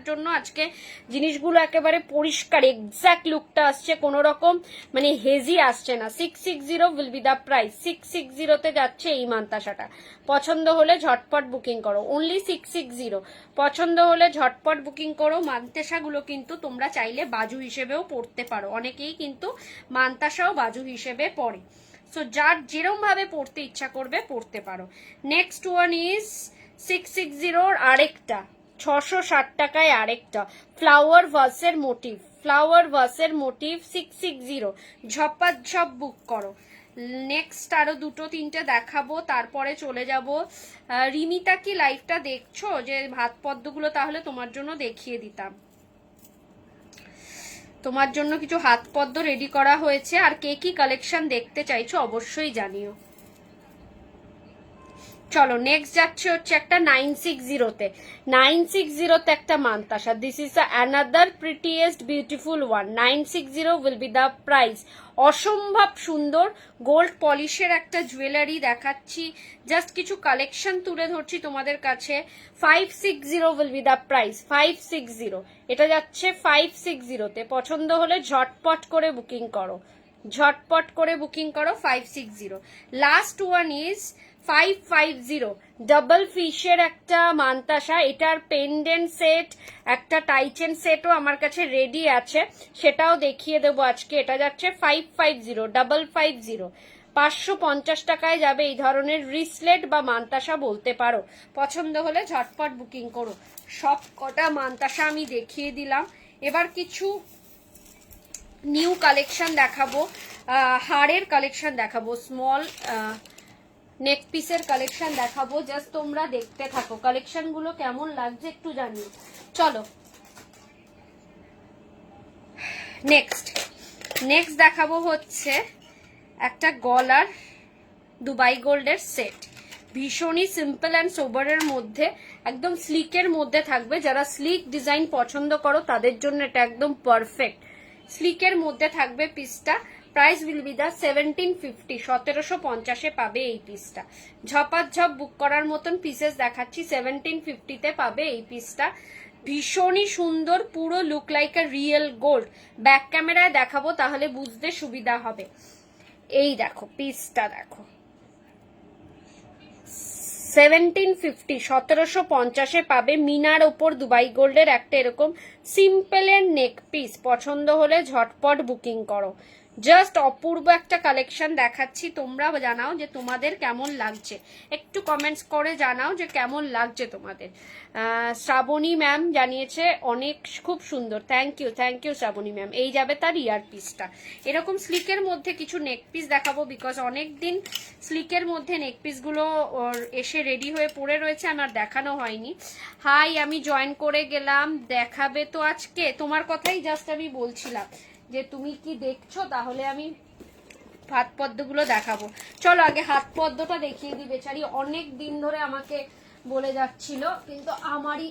জন্য আজকে জিনিসগুলো একেবারে পরিষ্কার এক্সাক্ট লুকটা আসছে, কোনো রকম মানে হেজি আসছে না। 660 উইল বি দ্য প্রাইস। 660-তে যাচ্ছে এই মান্তাসাটা। পছন্দ হলে ঝটপট বুকিং করো। অনলি 660। পছন্দ হলে ঝটপট বুকিং করো। মান্তাসাগুলো কিন্তু তোমরা চাইলে বাজু হিসেবেও পড়তে পারো, অনেকেই কিন্তু মান্তাসাও বাজু হিসেবে পড়ে। সো যার যেরকম ভাবে পড়তে ইচ্ছা করবে পড়তে পারো। নেক্সট ওয়ান ইজ 660-র আরেকটা, 660 টাকায় আরেকটা ফ্লাওয়ার ভাসের মোটিভ 660। ঝপাঝপ বুক করো। নেক্সট আরো 2-3টে দেখাবো, তারপরে চলে যাব। রিমিতা কি লাইভটা দেখছো? যে ভাত পদ্মগুলো তাহলে তোমার জন্য দেখিয়ে দিতাম। তোমার জন্য কিছু হাত পদ্ম রেডি করা হয়েছে। আর কে কি কালেকশন দেখতে চাইছো অবশ্যই জানিও। চলো নেক্সট যাচ্ছে হচ্ছে একটা 960-তে। 960-তে একটা mantasha. This is another prettiest beautiful one. 960 will be the price. অসম্ভব সুন্দর গোল্ড পলিশের একটা জুয়েলারি দেখাচ্ছি, জাস্ট কিছু কালেকশন তুলে ধরছি তোমাদের কাছে। 560 উইল বি দ্য প্রাইস। 560 এটা যাচ্ছে 560-তে। পছন্দ হলে ঝটপট করে বুকিং করো। 560। লাস্ট ওয়ান ইজ 550 ডাবল ফিশের একটা মান্তাসা। এটার পেন্ডেন্ট সেট, একটা টাইচেন সেটও আমার কাছে রেডি আছে, সেটাও দেখিয়ে দেবো আজকে। এটা যাচ্ছে 550 550। 550 টাকায় যাবে এই ধরনের রিসলেট বা মান্তাসা বলতে পারো। পছন্দ হলে ঝটপট বুকিং করো। সব কটা মান্তাসা আমি দেখিয়ে দিলাম। এবার কিছু নিউ কালেকশন দেখাবো, হাড়ের কালেকশন দেখাবো, স্মল নেক পিসের কালেকশন দেখাবো। জাস্ট তোমরা দেখতে থাকো, কালেকশন গুলো কেমন লাগছে একটু জানিও। চলো নেক্সট দেখাবো হচ্ছে একটা গলার দুবাই গোল্ডের সেট। ভীষণই সিম্পল অ্যান্ড সোবারের মধ্যে, একদম স্লিকের মধ্যে থাকবে। যারা স্লিক ডিজাইন পছন্দ করো তাদের জন্য এটা একদম পারফেক্ট। স্লিকের মধ্যে থাকবে পিসটা। প্রাইস উইল বি দা 1750, 1750-এ পাবে এই পিসটা। ঝপাঝপ বুক করার মতন পিসেস দেখাচ্ছি, 1750-তে পাবে এই পিসটা। ভীষণই সুন্দর, পুরো look like a real gold. Back ক্যামেরায় দেখাবো তাহলে বুঝতে সুবিধা হবে। এই দেখো পিসটা দেখো, 1750, 1750-এ পাবে। মিনার ওপর দুবাই গোল্ডের একটা এরকম সিম্পলের নেক পিস। পছন্দ হলে ঝটপট বুকিং করো। জাস্ট অপূর্ব একটা কালেকশন দেখাচ্ছি, তোমরা জানাও যে তোমাদের কেমন লাগছে, একটু কমেন্টস করে জানাও যে কেমন লাগছে তোমাদের। শ্রাবণী ম্যাম জানিয়েছে অনেক খুব সুন্দর, থ্যাংক ইউ শ্রাবণী ম্যাম। এই যাবে তার ইয়ার পিসটা। এরকম স্লিকের মধ্যে কিছু নেক পিস দেখাবো, বিকজ অনেক দিন স্লিকের মধ্যে নেক পিসগুলো এসে রেডি হয়ে পড়ে রয়েছে, আমার দেখানো হয়নি। হাই, আমি জয়েন করে গেলাম, দেখাবে তো আজকে? তোমার কথাই জাস্ট আমি বলছিলাম যে তুমি কি দেখছো, তাহলে আমি হাত পদ্মগুলো দেখাবো। চলো আগে হাত পদ্মটা দেখিয়ে দিই। বেচারি অনেক দিন ধরে আমাকে বলে যাচ্ছিল, কিন্তু আমারই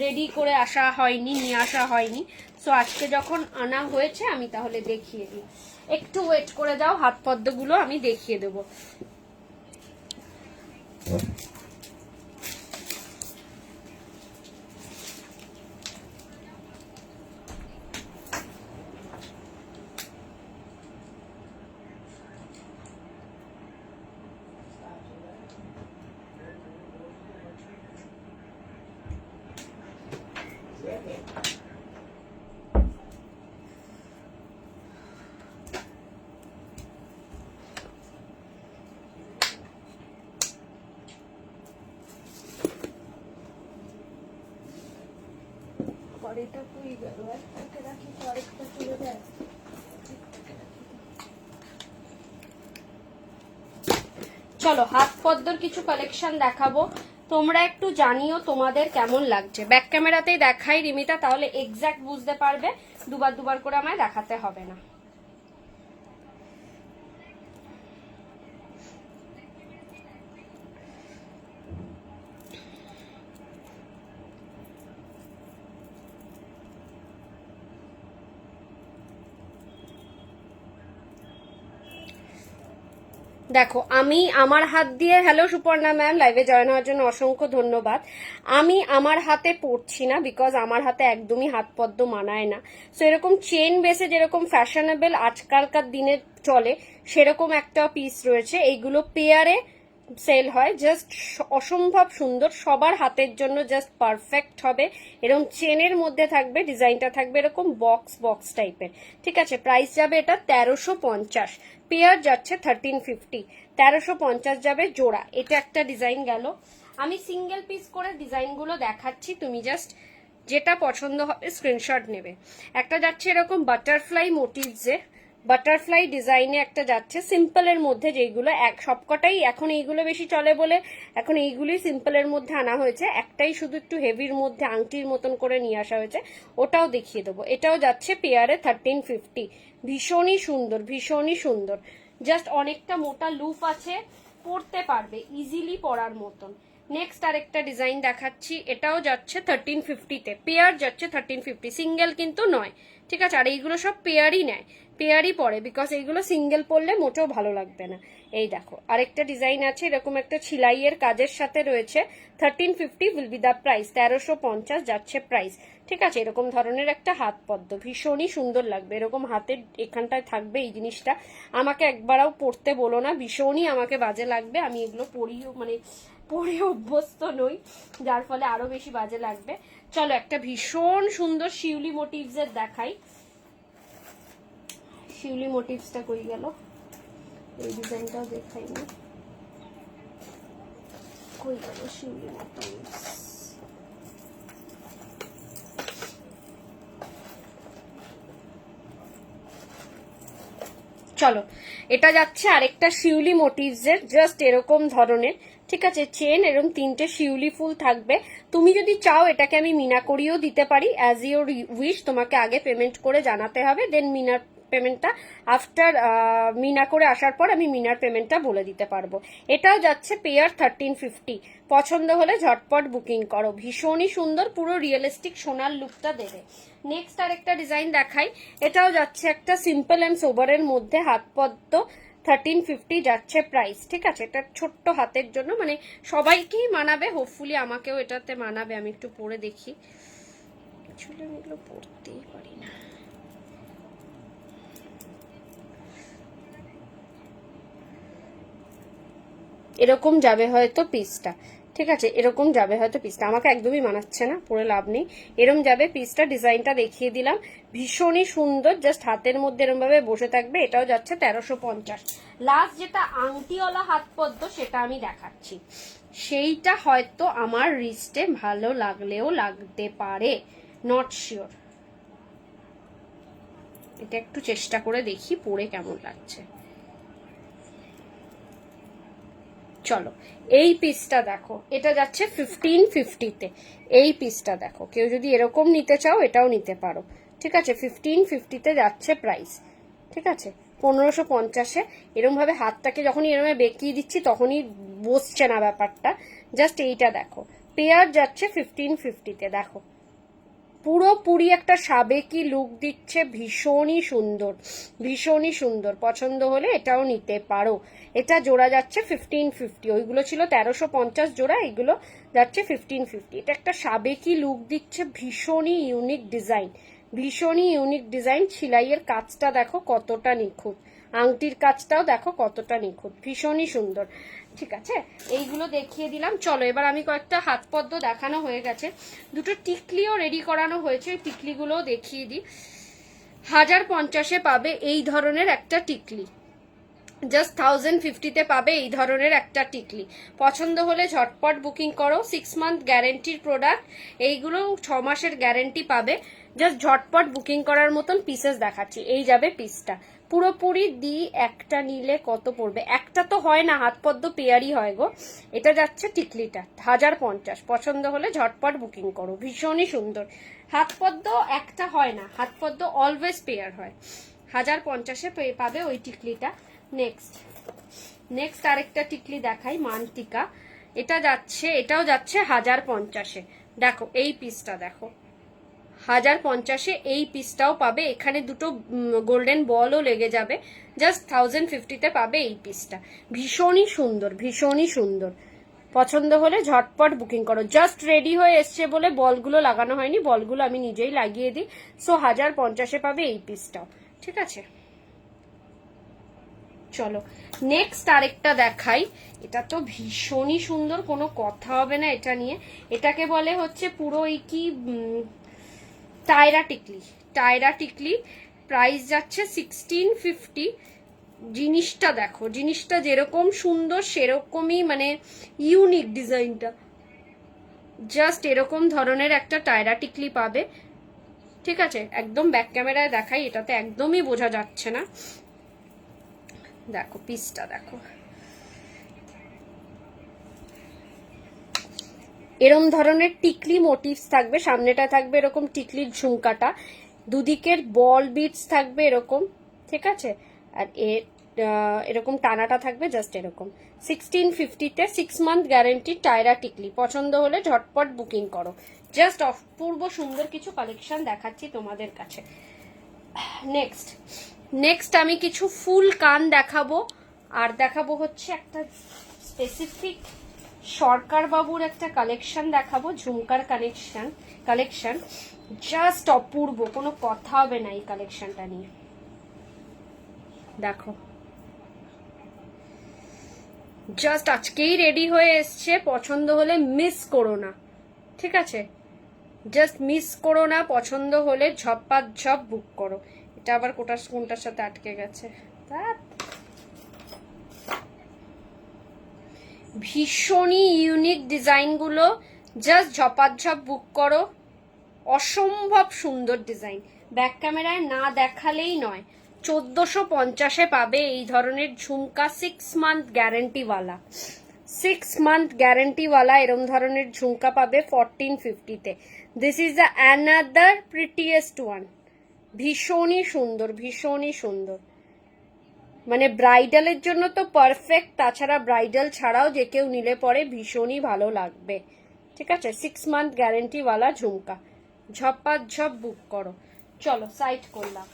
রেডি করে আসা হয়নি, নিয়ে আসা হয়নি। সো আজকে যখন আনা হয়েছে আমি তাহলে দেখিয়ে দিই। একটু ওয়েট করে যাও, হাত পদ্মগুলো আমি দেখিয়ে দেবো। চলো হাত পদ্মর কিছু কালেকশন দেখাবো, তোমরা একটু জানিও তোমাদের কেমন লাগছে। ব্যাক ক্যামেরাতেই দেখাই রিমিতা, তাহলে এক্স্যাক্ট বুঝতে পারবে, দুবার করে আমায় দেখাতে হবে না। দেখো আমি আমার হাত দিয়ে, হ্যালো সুপর্ণা ম্যাম, লাইভে জয়েন হওয়ার জন্য অসংখ্য ধন্যবাদ। আমি আমার হাতে পড়ছি না, বিকজ আমার হাতে একদমই হাত পদ্ম মানায় না। সো এরকম চেন বেসে যেরকম ফ্যাশনেবল আজকালকার দিনে চলে, সেরকম একটা পিস রয়েছে। এইগুলো পেয়ারে সেল হয়, জাস্ট অসম্ভব সুন্দর, সবার হাতের জন্য জাস্ট পারফেক্ট হবে। এরকম চেনের মধ্যে থাকবে, ডিজাইনটা থাকবে এরকম বক্স টাইপের। ঠিক আছে, প্রাইস যাবে এটা 1350, পেয়ার যাচ্ছে 1350, 1350 যাবে জোড়া। এটা একটা ডিজাইন গেল। আমি সিঙ্গেল পিস করে ডিজাইনগুলো দেখাচ্ছি, তুমি জাস্ট যেটা পছন্দ হবে স্ক্রিনশট নেবে। একটা যাচ্ছে এরকম বাটারফ্লাই মোটিভসে, বাটারফ্লাই ডিজাইনে একটা যাচ্ছে সিম্পলের মধ্যে, যেগুলো সবকটাই এখন এইগুলো বেশি চলে বলে এখন এইগুলি সিম্পলের মধ্যে আনা হয়েছে। একটাই শুধু একটু হেভির মধ্যে আংটির মতন করে নিয়ে আসা হয়েছে, ওটাও দেখিয়ে দেবো। এটাও যাচ্ছে পেয়ারে 1350, ভীষণই সুন্দর। জাস্ট অনেকটা মোটা লুপ আছে, পরতে পারবে, ইজিলি পরার মতন। নেক্সট আরেকটা ডিজাইন দেখাচ্ছি, এটাও যাচ্ছে 1350-তে, পেয়ার যাচ্ছে 1350, সিঙ্গেল কিন্তু নয়। ঠিক আছে, আর এইগুলো সব পেয়ারই নেয়, পেয়ারই পরে, বিকজ এইগুলো সিঙ্গেল পরলে মোটেও ভালো লাগবে না। এই দেখো আরেকটা ডিজাইন আছে, এরকম একটা ছিলাইয়ের কাজের সাথে রয়েছে, 1350 উইল বি দা প্রাইস, 1350 যাচ্ছে প্রাইস। ঠিক আছে, এরকম ধরনের একটা হাত পদ্ম, ভীষণই সুন্দর লাগবে। এরকম হাতের এখানটায় থাকবে এই জিনিসটা। আমাকে একবারও পরতে বলো না, ভীষণই আমাকে বাজে লাগবে। আমি এগুলো পরে অভ্যস্ত নই, যার ফলে আরো বেশি বাজে লাগবে। চলো একটা ভীষণ সুন্দর শিউলি মোটিভস এর দেখাই। শিউলি মোটিভসটা কই গেল? এই ডিজাইনটাও দেখাই না, কই গেল শিউলি মোটিভস। চলো, এটা যাচ্ছে আরেকটা শিউলি মোটিভস এর, জাস্ট এরকম ধরনের, ঠিক আছে, চেন এরকম 3টে শিউলি ফুল থাকবে। তুমি যদি চাও এটাকে আমি মিনা করিয়েও দিতে পারি, অ্যাজ ইউর উইশ। তোমাকে আগে পেমেন্ট করে জানাতে হবে, দেন মিনার পেমেন্টটা আফটার মিনা করে আসার পর আমি মিনার পেমেন্টটা বলে দিতে পারবো। এটাও যাচ্ছে পেয়ার 1350। পছন্দ হলে ঝটপট বুকিং করো। ভীষণই সুন্দর, পুরো রিয়েলিস্টিক সোনার লুকটা দেবে। নেক্সট আরেকটা ডিজাইন দেখাই, এটাও যাচ্ছে একটা সিম্পল অ্যান্ড সোবারের মধ্যে, হাত পদ্ম, 1350 যাচ্ছে প্রাইস, ঠিক আছে। এটা ছোট্ট হাতের জন্য, মানে সবাইকেই মানাবে, হোপফুলি আমাকেও এটাতে মানাবে। আমি একটু পরে দেখি, আসলে আমি এগুলো পরতেই পারি না। এরকম যাবে হয়তো পিসটা, ঠিক আছে, এরকম যাবে হয়তো পিসটা, আমাকে একদমই মানাচ্ছে না, পরে লাভ নেই। এরকম যাবে পিসটা, ডিজাইনটা দেখিয়ে দিলাম, ভীষণই সুন্দর, জাস্ট হাতের মধ্যে এরকম ভাবে বসে থাকবে। এটাও যাচ্ছে 1350। লাস্ট যেটা আংটিওয়ালা হাত পদ্ম সেটা আমি দেখাচ্ছি, সেইটা হয়তো আমার রিস্টে ভালো লাগলেও লাগতে পারে, নট শিওর। এটা একটু চেষ্টা করে দেখি পরে কেমন লাগছে। চলো, এই পিসটা দেখো, এটা যাচ্ছে 1550-তে। এই পিসটা দেখো, কেউ যদি এরকম নিতে চাও এটাও নিতে পারো, ঠিক আছে। 1550-তে যাচ্ছে প্রাইস, ঠিক আছে। 1550-এ এরকম ভাবে হাতটাকে যখনই এরকম বেঁকিয়ে দিচ্ছি তখনই বসছে না ব্যাপারটা। জাস্ট এইটা দেখো, পেয়ার যাচ্ছে 1550-তে। দেখো পুরোপুরি একটা সাবেকি লুক দিচ্ছে, ভীষণই সুন্দর, ভীষণই সুন্দর। পছন্দ হলে এটাও নিতে পারো। এটা জোড়া যাচ্ছে 1550, ওইগুলো ছিল 1350 জোড়া, এগুলো যাচ্ছে 1550। এটা একটা সাবেকি লুক দিচ্ছে, ভীষণই ইউনিক ডিজাইন, ভীষণই ইউনিক ডিজাইন। সেলাইয়ের কাজটা দেখো কতটা নিখুঁত, আংটির কাজটাও দেখো কতটা নিখুঁত, ভীষণই সুন্দর, ঠিক আছে। এইগুলো দেখিয়ে দিলাম। চলো, এবার আমি কয়েকটা হাত পদ্ম দেখানো হয়ে গেছে, দুটো টিকলিও রেডি করানো হয়েছে, এই টিকলিগুলোও দেখিয়ে দিই। 1050-এ পাবে এই ধরনের একটা টিকলি, জাস্ট 1050-তে পাবে এই ধরনের একটা টিকলি। পছন্দ হলে ঝটপট বুকিং করো। 6 মান্থ গ্যারেন্টির প্রোডাক্ট, এইগুলো 6 মাসের গ্যারেন্টি পাবে। জাস্ট ঝটপট বুকিং করার মতন পিসেস দেখাচ্ছি। এই যাবে পিসটা, পুরোপুরি একটা নিলে কত পড়বে? একটা তো হয় না, হাত পদ্ম পেয়ারই হয় গো। এটা যাচ্ছে টিকলিটা 1050। পছন্দ হলে ঝটপট বুকিং করো, ভীষণই সুন্দর। হাত পদ্ম একটা হয় না, হাত পদ্ম অলওয়েজ পেয়ার হয়। 1050-এ পাবে ওই টিকলিটা। নেক্সট আরেকটা টিকলি দেখাই, মানটিকা। এটাও যাচ্ছে 1050-এ। দেখো এই পিসটা দেখো, 1050-এ এই পিসটাও পাবে। এখানে দুটো গোল্ডেন বলও লেগে যাবে। জাস্ট 1050-তে পাবে এই পিসটা, ভীষণই সুন্দর, ভীষণই সুন্দর। পছন্দ হলে ঝটপট বুকিং করো। জাস্ট রেডি হয়ে এসছে বলে বলগুলো লাগানো হয়নি, বলগুলো আমি নিজেই লাগিয়ে দিই। সো 1050-এ পাবে এই পিসটাও, ঠিক আছে। চলো, নেক্সট আরেকটা দেখাই। এটা তো ভীষণই সুন্দর, কোনো কথা হবে না এটা নিয়ে। এটাকে বলে হচ্ছে পুরো এই কি টায়রা টিকলি, টায়রা টিকলি। প্রাইস যাচ্ছে 1650। জিনিসটা দেখো, জিনিসটা যেরকম সুন্দর সেরকমই মানে ইউনিক ডিজাইনটা। জাস্ট এরকম ধরনের একটা টায়রা টিকলি পাবে, ঠিক আছে। একদম ব্যাক ক্যামেরায় দেখাই, এটাতে একদমই বোঝা যাচ্ছে না। দেখো পিসটা দেখো, এরম ধরনের টিকলি মোটিভস থাকবে। সামনেটা থাকবে এরকম টিকলির ঝুমকাটা, দুদিকের বল বিটস থাকবে এরকম, ঠিক আছে। আর এরকম টানাটা থাকবে জাস্ট এরকম। 1650-তে 6 মান্থ গ্যারেন্টি টায়রা টিকলি। পছন্দ হলে ঝটপট বুকিং করো। জাস্ট অপূর্ব সুন্দর কিছু কালেকশন দেখাচ্ছি তোমাদের কাছে। নেক্সট আমি কিছু ফুল কান দেখাবো, আর দেখাবো হচ্ছে একটা স্পেসিফিক সরকার বাবুর একটা কালেকশন দেখাবো, ঝুমকার কালেকশন জাস্ট অপূর্ব, কোনো কথা হবে না এই কালেকশনটা নিয়ে। দেখো জাস্ট আজকেই রেডি হয়ে এসছে, পছন্দ হলে মিস করো না, ঠিক আছে। জাস্ট মিস করো না, পছন্দ হলে ঝপ বুক করো। এটা আবার কোনটার সাথে আটকে গেছে, ভীষণই ইউনিক ডিজাইনগুলো, জাস্ট ঝপাঝপ বুক করো। অসম্ভব সুন্দর ডিজাইন, ব্যাক ক্যামেরায় না দেখালেই নয়। 1450-এ পাবে এই ধরনের ঝুমকা, 6 মান্থ গ্যারেন্টিওয়ালা, 6 মান্থ গ্যারেন্টিওয়ালা এরম ধরনের ঝুমকা পাবে 1450-তে। This is the another prettiest one. ভীষণই সুন্দর, ভীষণই সুন্দর, মানে ব্রাইডালের জন্য তো পারফেক্ট, তাছাড়া ব্রাইডাল ছাড়াও যে কেউ নিলে পরে ভীষণই ভালো লাগবে। ঠিক আছে, 6 মান্থ গ্যারেন্টিওয়ালা ঝুমকা, ঝপাঝপ বুক করো। চলো সাইড করলাম।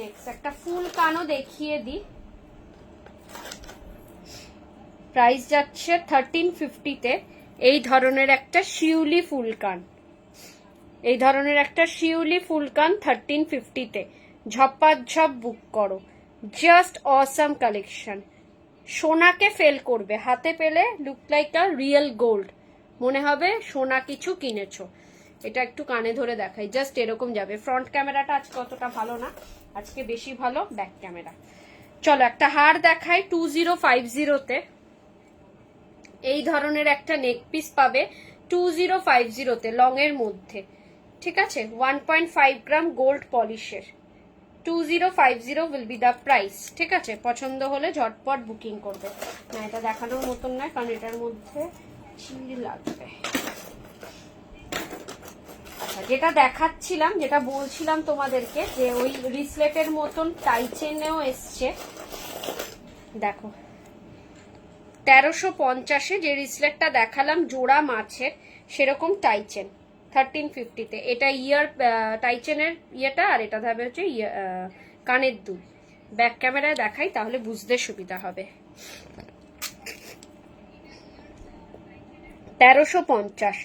নেক্সট একটা ফুল কানও দেখিয়ে দিই। প্রাইস যাচ্ছে 1350-তে। এই ধরনের একটা শিউলি ফুল কান, এই ধরনের একটা শিউলি ফুল কান 1350-তে। ঝপাঝপ বুক করো, জাস্ট অসাম কালেকশন। সোনাকে ফেল করবে, হাতে পেলে look like a real gold, মনে হবে সোনা কিছু কিনেছো। এটা একটু কানে ধরে দেখাই, জাস্ট এরকম যাবে। ফ্রন্ট ক্যামেরাটা আজকে অতটা ভালো না, আজকে বেশি ভালো ব্যাক ক্যামেরা। চলো একটা হার দেখাই 2050-তে। এই ধরনের একটা নেক পিস পাবে 2050-তে, লং এর মধ্যে। ঠিক আছে, 1.5 গ্রাম গোল্ড পলিশের, 2050 উইল বি দ্য প্রাইস। ঠিক আছে, পছন্দ হলে ঝটপট বুকিং করবে। না এটা দেখানোর মতন নয়, কারণ এটার মধ্যে চিল লাগবে। আচ্ছা, যেটা দেখাচ্ছিলাম, যেটা বলছিলাম তোমাদেরকে, যে ওই রিসলেটের মতন টাইচেনেও এসছে। দেখো 1350-এ যে রিসলেটটা দেখালাম জোড়া মাছের, সেরকম টাইচেন 1350-তে। এটা ইয়ার টাইচেনের ইয়েটা, আর এটা ধরবে হচ্ছে কানের দুল। ব্যাক ক্যামেরায় দেখাই তাহলে বুঝতে সুবিধা হবে। 1350,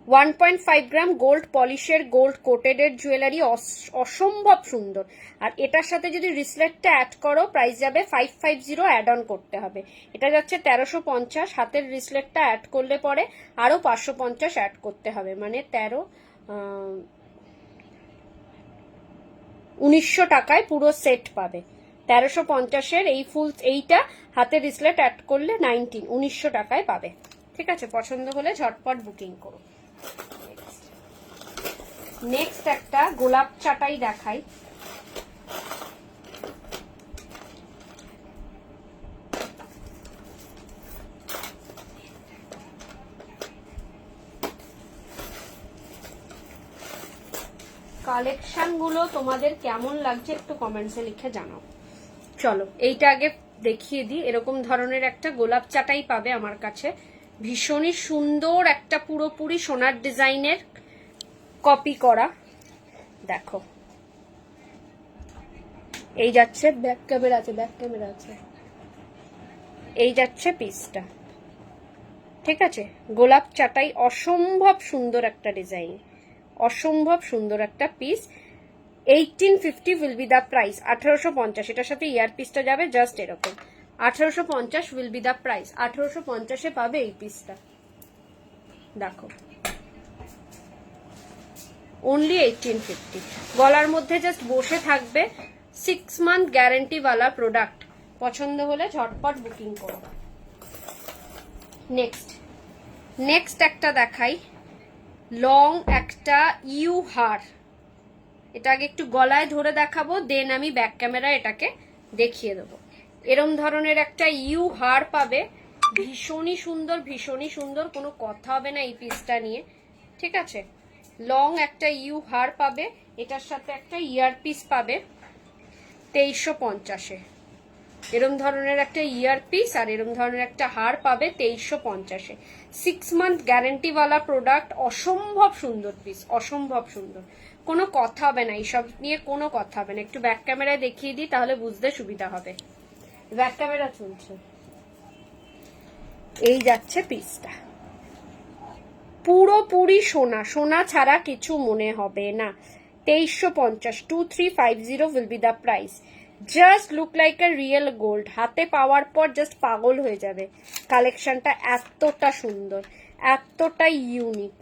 1.5 গ্রাম গোল্ড পলিশের, গোল্ড কোটেডের জুয়েলারি, অসম্ভব সুন্দর। আর এটার সাথে যদি রিসলেটটা অ্যাড করো প্রাইস যাবে 550, অ্যাড অন করতে হবে। এটা যাচ্ছে 1350, হাতের রিসলেটটা অ্যাড করলে পরে আরো 550 অ্যাড করতে হবে, মানে 1900 টাকায় পুরো সেট পাবে। 1350-এর এই ফুল, এইটা হাতের রিসলেট অ্যাড করলে 1900 টাকায় পাবে। ঠিক আছে, পছন্দ হলে ঝটপট বুকিং করো। নেক্সট একটা গোলাপ চাটাই দেখাই। কালেকশন গুলো তোমাদের কেমন লাগছে একটু কমেন্টসে লিখে জানাও। চলো এইটা আগে দেখিয়ে দিই। এরকম ধরনের একটা গোলাপ চাটাই পাবে আমার কাছে, ভীষণই সুন্দর একটা পুরোপুরি সোনার ডিজাইনের কপি করা। দেখো এই যাচ্ছে, ব্যাক ক্যামেরা আছে, ব্যাক ক্যামেরা আছে, এই যাচ্ছে পিসটা। ঠিক আছে, গোলাপ চাটাই, অসম্ভব সুন্দর একটা ডিজাইন, অসম্ভব সুন্দর একটা piece. 1850 will be the price, 1850। এটার সাথে ইয়ার পিসটা যাবে জাস্ট এরকম, 1850 উইল বি দ্য প্রাইস। 1850-এ পাবে এই পিসটা। দেখো অনলি 1850। গলার মধ্যে জাস্ট বসে থাকবে, 6 মান্থ গ্যারেন্টিওয়ালা প্রোডাক্ট। পছন্দ হলে ঝটপট বুকিং করো। নেক্সট একটা দেখাই, লং একটা ইউ হার। এটা আগে একটু গলায় ধরে দেখাবো, দেন আমি ব্যাক ক্যামেরা এটাকে দেখিয়ে দেবো। এরম ধরনের একটা ইউ হার পাবে, ভীষণই সুন্দর, ভীষণই সুন্দর, কোনো কথা হবে না এই পিসটা নিয়ে। ঠিক আছে, লং একটা ইউ হার পাবে, এটার সাথে একটা ইয়ার পিস পাবে 2350-এ। এরম ধরনের একটা ইয়ার পিস আর এরম ধরনের একটা হার পাবে 2350-এ। 6 মান্থ গ্যারেন্টিওয়ালা প্রোডাক্ট, অসম্ভব সুন্দর পিস, অসম্ভব সুন্দর, কোনো কথা হবে না এইসব নিয়ে, কোনো কথা হবে না। একটু ব্যাক ক্যামেরায় দেখিয়ে দিই তাহলে বুঝতে সুবিধা হবে। ব্যাক ক্যামেরা চলছে, এই যাচ্ছে পিসটা, পুরোপুরি সোনা, সোনা ছাড়া কিছু মনে হবে না। 2350, 2350 will be the price. Just look like a real gold, হাতে পাওয়ার পর জাস্ট পাগল হয়ে যাবে। কালেকশনটা এতটা সুন্দর, এতটা ইউনিক।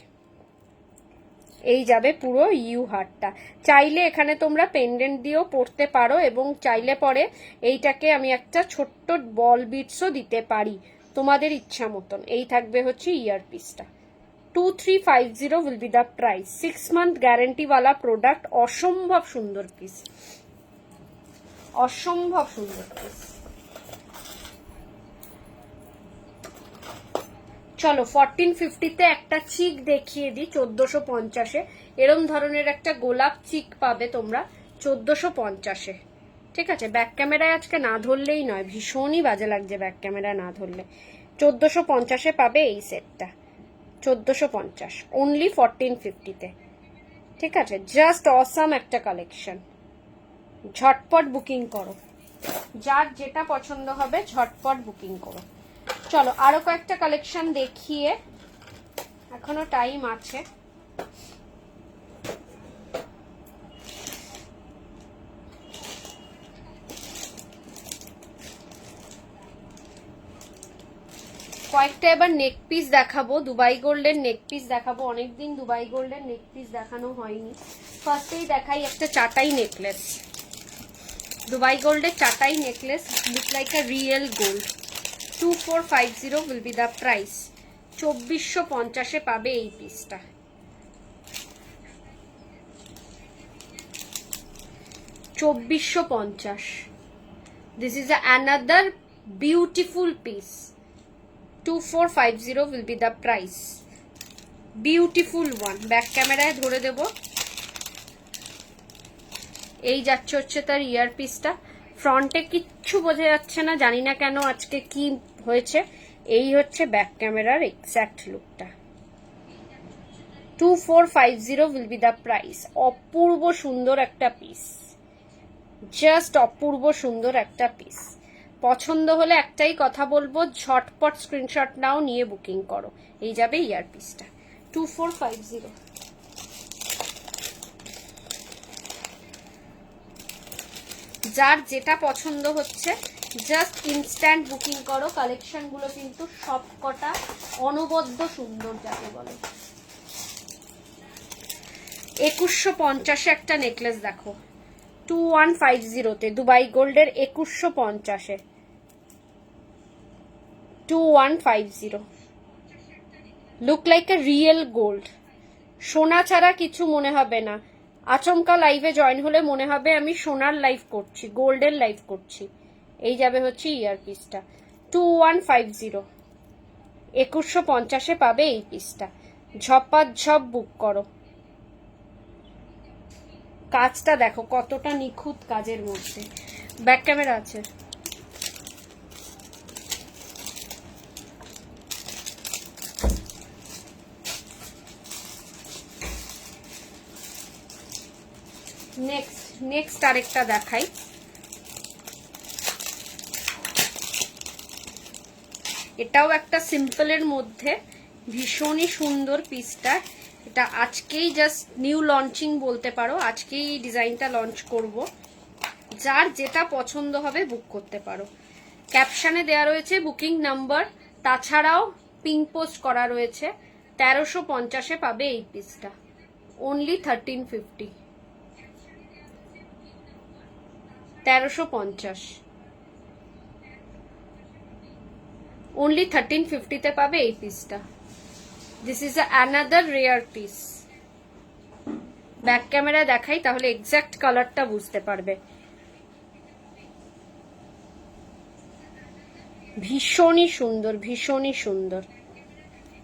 এই যাবে পুরো ইউ হারটা। চাইলে এখানে তোমরা পেন্ডেন্ট দিয়েও পরতে পারো, এবং চাইলে পরে এইটাকে আমি একটা ছোট্ট বল বিটসও দিতে পারি, তোমাদের ইচ্ছা মতন। এই থাকবে হচ্ছে ইয়ারপিসটা। 2350 will be the price. 6 month guarantee वाला প্রোডাক্ট। অসম্ভব সুন্দর পিস, অসম্ভব সুন্দর পিস। চলো 1450-তে একটা চিক দেখিয়ে দিই 1450-এ। এরম ধরনের একটা গোলাপ চিক পাবে তোমরা 1450-এ। ঠিক আছে, ব্যাক ক্যামেরায় আজকে না ধরলেই নয়, ভীষণই বাজে লাগছে ব্যাক ক্যামেরায় না ধরলে। 1450-এ পাবে এই সেটটা, 1450 অনলি 1450-তে। ঠিক আছে, জাস্ট অসাম একটা কালেকশন। ঝটপট বুকিং করো, যার যেটা পছন্দ হবে ঝটপট বুকিং করো। চলো আরো কয়েকটা কালেকশন দেখিয়ে, এখনো টাইম আছে। কয়েকটা এবার নেক পিস দেখাবো, দুবাই গোল্ডের নেক পিস দেখাবো। অনেকদিন দুবাই গোল্ডের নেক পিস দেখানো হয়নি। ফার্স্টেই দেখাই একটা চাটাই নেকলেস, দুবাই গোল্ডের চাটাই necklace, look like a real gold. 2450 will be the price. 2450-এ পাবে এই পিসটা। $2450। This is another beautiful piece. 2450 will be the price. Beautiful one. Back ক্যামেরায় ধরে দেব। এই যাচ্ছে হচ্ছে তার ইয়ার পিসটা। ফ্রন্টে কিচ্ছু বোঝা যাচ্ছে না, জানি না কেন আজকে কি হয়েছে। এই হচ্ছে ব্যাক ক্যামেরার এক্স্যাক্ট লুকটা। 2450 will be the price. অপূর্ব সুন্দর একটা পিস, জাস্ট অপূর্ব সুন্দর একটা পিস। পছন্দ হলে একটাই কথা বলবো, ঝটপট স্ক্রিনশট নাও, নিয়ে বুকিং করো। এই যাবে ইয়ার পিসটা 2450। যার যেটা পছন্দ হচ্ছে জাস্ট ইনস্ট্যান্ট বুকিং করো। কালেকশন গুলো কিন্তু সবকটা অনবদ্য সুন্দর যাকে বলে। 2150-এ একটা নেকলেস দেখো, 2150-তে দুবাই গোল্ডের 2150-এ 2150। Look like a real gold. সোনা ছাড়া কিছু মনে হবে না। আচমকা লাইভে জয়েন হলে মনে হবে আমি সোনার লাইভ করছি, গোল্ডের লাইভ করছি। এই যাবে হচ্ছে ইয়ার পিসটা 2150। 2150-এ পাবে এই পিসটা। ঝপাঝপ বুক করো। কাজটা দেখো কতটা নিখুঁত কাজের মধ্যে। ব্যাক ক্যামেরা আছে। নেক্সট আরেকটা দেখাই। এটাও একটা সিম্পলের মধ্যে, ভীষণই সুন্দর পিসটা। এটা আজকেই জাস্ট নিউ লঞ্চিং বলতে পারো, আজকেই ডিজাইনটা লঞ্চ করব। যার যেটা পছন্দ হবে বুক করতে পারো। ক্যাপশনে দেয়া রয়েছে বুকিং নাম্বার, তাছাড়াও পিঙ্ক পোস্ট করা রয়েছে। 1350-এ পাবে এই পিসটা, অনলি 1350। 1350 অনলি 1350-তে পাবে এই পিসটা। This is another rare piece. Back camera দেখাই তাহলে এক্স্যাক্ট কালারটা বুঝতে পারবে। ভীষণই সুন্দর, ভীষণই সুন্দর।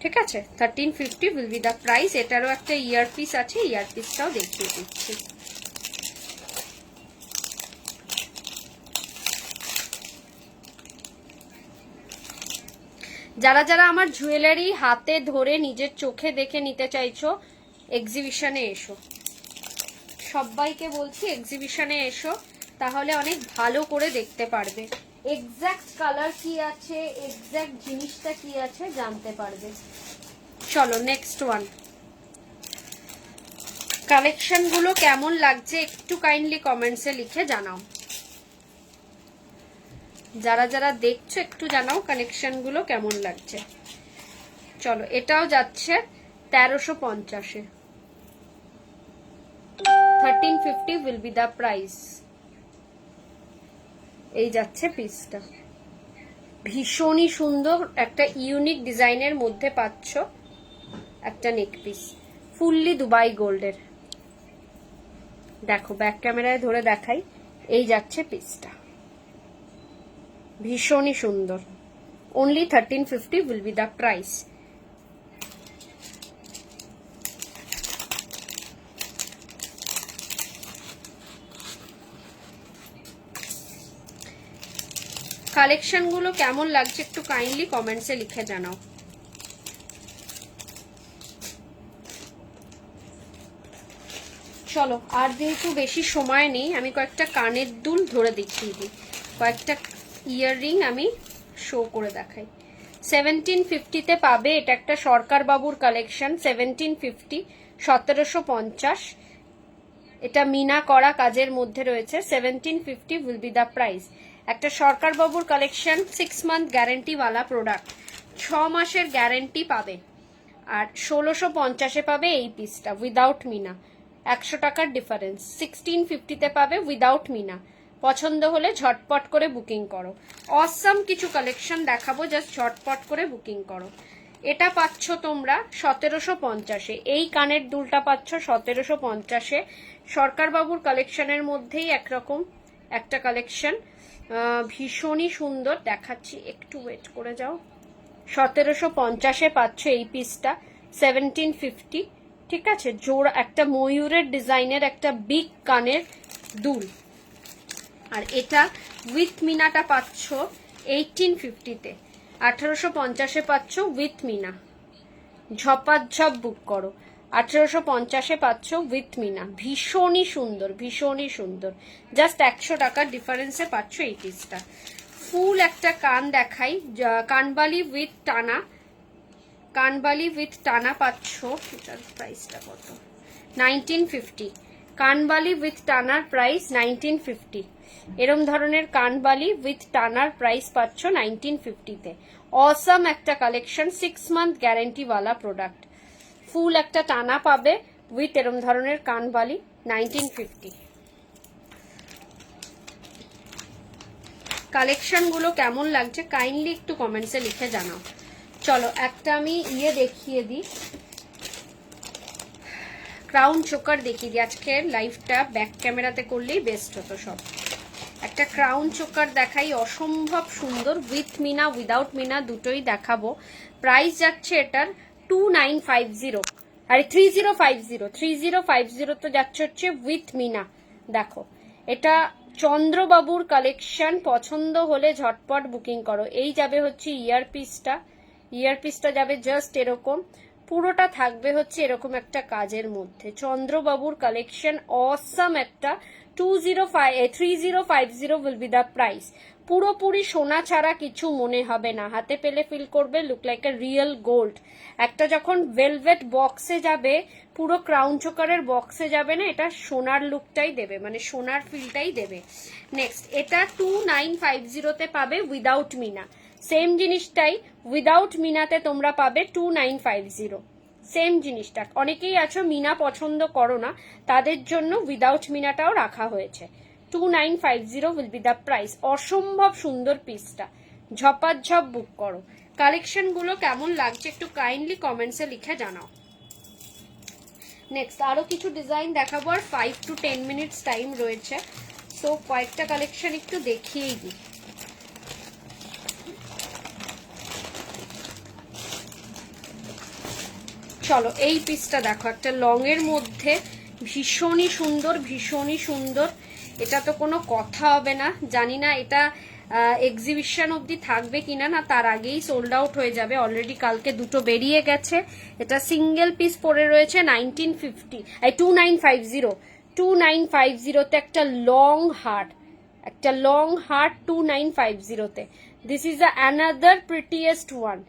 ঠিক আছে, 1350 উইল বি দ্য প্রাইস। এটারও একটা ইয়ার পিস আছে, ইয়ার পিসটাও দেখিয়ে দিচ্ছি। যারা যারা আমার জুয়েলারি হাতে ধরে নিজের চোখে দেখে নিতে চাইছো, এক্সিবিশনে এসো। সবাইকে বলছি এক্সিবিশনে এসো, তাহলে অনেক ভালো করে দেখতে পারবে। এক্স্যাক্ট কালার কি আছে, এক্স্যাক্ট জিনিসটা কি আছে জানতে পারবে। চলো নেক্সট ওয়ান। কালেকশন গুলো কেমন লাগছে একটু কাইন্ডলি কমেন্টসে লিখে জানাও। যারা যারা দেখছো একটু জানাও কালেকশন গুলো কেমন লাগছে। চলো এটাও যাচ্ছে 1350-এ। 1350 will be the price। এই যাচ্ছে পিসটা। ভীষণই সুন্দর একটা ইউনিক ডিজাইনের মধ্যে পাচ্ছ একটা নেক পিস, ফুললি দুবাই গোল্ডের। দেখো ব্যাক ক্যামেরায় ধরে দেখাই, এই যাচ্ছে পিসটা, ভীষণই সুন্দর। only 1350 will be the price. Collection গুলো কেমন লাগছে একটু কাইন্ডলি কমেন্টসে লিখে জানাও। চলো, আর যেহেতু বেশি সময় নেই, আমি কয়েকটা কানের দুল ধরে দেখিয়ে দিই, কয়েকটা ইয়াররিং আমি শো করে দেখাই। 1750 পাবে, এটা একটা সরকার বাবুর কালেকশন। 1750, 1750, এটা মিনা করা কাজের মধ্যে রয়েছে। 1750 উইল বি দ্য প্রাইস। একটা সরকার বাবুর কালেকশন, 6 মান্থ গ্যারেন্টি ওয়ালা প্রোডাক্ট, 6 মাসের গ্যারেন্টি পাবে। আর 1650 পাবে এই পিসটা উইদাউট মিনা, 100 টাকার ডিফারেন্স। 1650 পাবে উইদাউট মিনা। পছন্দ হলে ঝটপট করে বুকিং করো। অসাম কিছু কালেকশন দেখাবো, জাস্ট ঝটপট করে বুকিং করো। এটা পাচ্ছ তোমরা 1750, এই কানের দুলটা পাচ্ছ 1750। সরকার বাবুর কালেকশনের মধ্যেই একরকম একটা কালেকশন, ভীষণই সুন্দর দেখাচ্ছি, একটু ওয়েট করে যাও। 1750 পাচ্ছ এই পিসটা, 1750, ঠিক আছে। জোড়া একটা ময়ূরের ডিজাইনের একটা বিগ কানের দুল। আর এটা উইথ মিনাটা পাচ্ছ 1850-তে, 1850 পাচ্ছ উইথ মিনা। ঝপাঝপ বুক করো, 1850 পাচ্ছ উইথ মিনা। ভীষণই সুন্দর, ভীষণই সুন্দর, জাস্ট 100 টাকার ডিফারেন্সে পাচ্ছ এই পিসটা। ফুল একটা কান দেখাই, কানবালি উইথ টানা, কানবালি উইথ টানা পাচ্ছ। এটার প্রাইসটা কত? 1950। কানবালি উইথ টানার প্রাইস 1950। এরম ধরনের কানবালি উইথ টানার প্রাইস পাচ্ছ 1950-তে। অসাম একটা কালেকশন, 6 মান্থ গ্যারেন্টি ওয়ালা প্রোডাক্ট। ফুল একটা টানা পাবে উইথ এরম ধরনের কানবালি, 1950। কালেকশন গুলো কেমন লাগছে কাইন্ডলি একটু কমেন্টসে লিখে জানাও। চলো একটা আমি দেখিয়ে দিই, ক্রাউন চোকার দেখিয়ে দিই। আজকের লাইভটা ব্যাক ক্যামেরাতে করলেই বেস্ট হতো সব। একটা ক্রাউন চোকার দেখাই, অসম্ভব সুন্দর, উইথ মিনা উইদাউট মিনা দুটোই দেখাবো। প্রাইস যাচ্ছে এটার 2950, আরে 3050, 3050 তো যাচ্ছে হচ্ছে উইথ মিনা। দেখো এটা চন্দ্রবাবুর কালেকশন, পছন্দ হলে ঝটপট বুকিং করো। এই যাবে হচ্ছে ইয়ারপিসটা, ইয়ারপিসটা যাবে জাস্ট এরকম, পুরোটা থাকবে হচ্ছে এরকম একটা কাজের মধ্যে। চন্দ্রবাবুর কালেকশন, অসাম একটা। 3050 উইল বি দ্য প্রাইস। পুরোপুরি সোনা ছাড়া কিছু মনে হবে না, হাতে পেলে ফিল করবে look like a real gold. একটা যখন ভেলভেট বক্সে যাবে, পুরো ক্রাউন চোকারের বক্সে যাবে না, এটা সোনার লুকটাই দেবে, মানে সোনার ফিলটাই দেবে। নেক্সট এটা 2950-তে পাবে উইদাউট মিনা। সেম জিনিসটাই উইদাউট মিনাতে তোমরা পাবে 2950, সেম জিনিসটা। অনেকেই আছো মিনা পছন্দ করো না, তাদের জন্য উইদাউট মিনাটাও রাখা হয়েছে। 2950 উইল বি দ্য প্রাইস। অসম্ভব সুন্দর পিসটা, ঝপাঝপ বুক করো। কালেকশন গুলো কেমন লাগছে একটু কাইন্ডলি কমেন্টসে লিখে জানাও। নেক্সট আরো কিছু ডিজাইন দেখাবো, আর 5 to 10 মিনিটস টাইম রয়েছে, সো কয়েকটা কালেকশন একটু দেখিয়েই দিই। চলো এই পিসটা দেখো, একটা লং এর মধ্যে, ভীষণই সুন্দর, ভীষণই সুন্দর। এটা তো কোনো কথা হবে না, জানি না এটা এক্সিবিশন অবধি থাকবে কিনা, না তার আগেই সোল্ড আউট হয়ে যাবে। অলরেডি কালকে দুটো বেরিয়ে গেছে। এটা সিঙ্গেল পিস পরে রয়েছে 2950-তে একটা লং হার্ট, একটা লং হার্ট 2950-তে। This is the another prettiest one.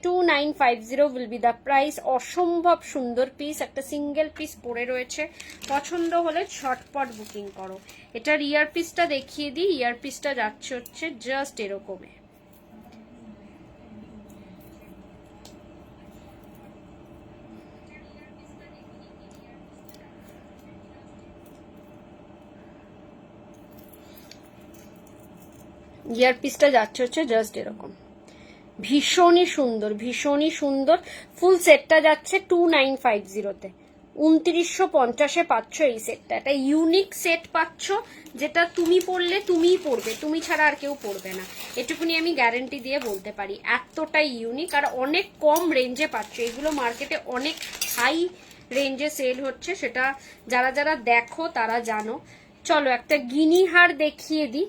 2950 will be the price. অসম্ভব সুন্দর পিস, একটা সিঙ্গেল পিস পরে রয়েছে। পছন্দ হলে ঝটপট বুকিং করো। এটার ইয়ার পিসটা দেখিয়ে দিই। ইয়ার পিসটা যাচ্ছে হচ্ছে জাস্ট এরকমে, ইয়ার পিসটা যাচ্ছে হচ্ছে জাস্ট এরকম। ভীষণই সুন্দর, ভীষণই সুন্দর। ফুল সেটটা যাচ্ছে 2950-তে, 2950-এ পাচ্ছ এই সেটটা। একটা ইউনিক সেট পাচ্ছ, যেটা তুমি পরলে তুমিই পরবে, তুমি ছাড়া আর কেউ পরবে না, এটুকুনি আমি গ্যারেন্টি দিয়ে বলতে পারি। এতটাই ইউনিক আর অনেক কম রেঞ্জে পাচ্ছ। এগুলো মার্কেটে অনেক হাই রেঞ্জে সেল হচ্ছে, সেটা যারা যারা দেখো তারা জানো। চলো একটা গিনি হার দেখিয়ে দিই,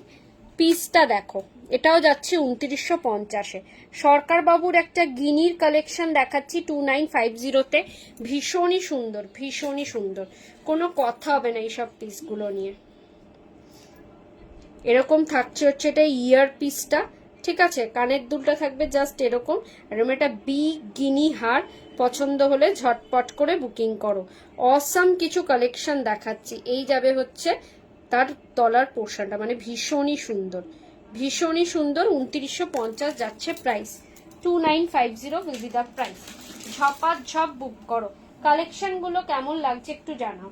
পিসটা দেখো, এটাও যাচ্ছে 2950-এ। সরকার বাবুর একটা গিনির কালেকশন দেখাচ্ছি 2950-তে। ভীষণই সুন্দর, ভীষণই সুন্দর, কোনো কথা হবে না এইসব পিসগুলো নিয়ে। এরকম থাকছে হচ্ছে এটা ইয়ার পিসটা, ঠিক আছে? কানের দুলটা থাকবে জাস্ট এরকম, আর এটা গিনি হার। পছন্দ হলে ঝটপট করে বুকিং করো। অসাম কিছু কালেকশন দেখাচ্ছি। এই যাবে হচ্ছে তার তলার পোর্শনটা, মানে ভীষণই সুন্দর, ভীষণই সুন্দর। 2950 যাচ্ছে price, 2950 will be the price. ঝপাঝপ বুক করো। কালেকশনগুলো কেমন লাগছে একটু জানাও।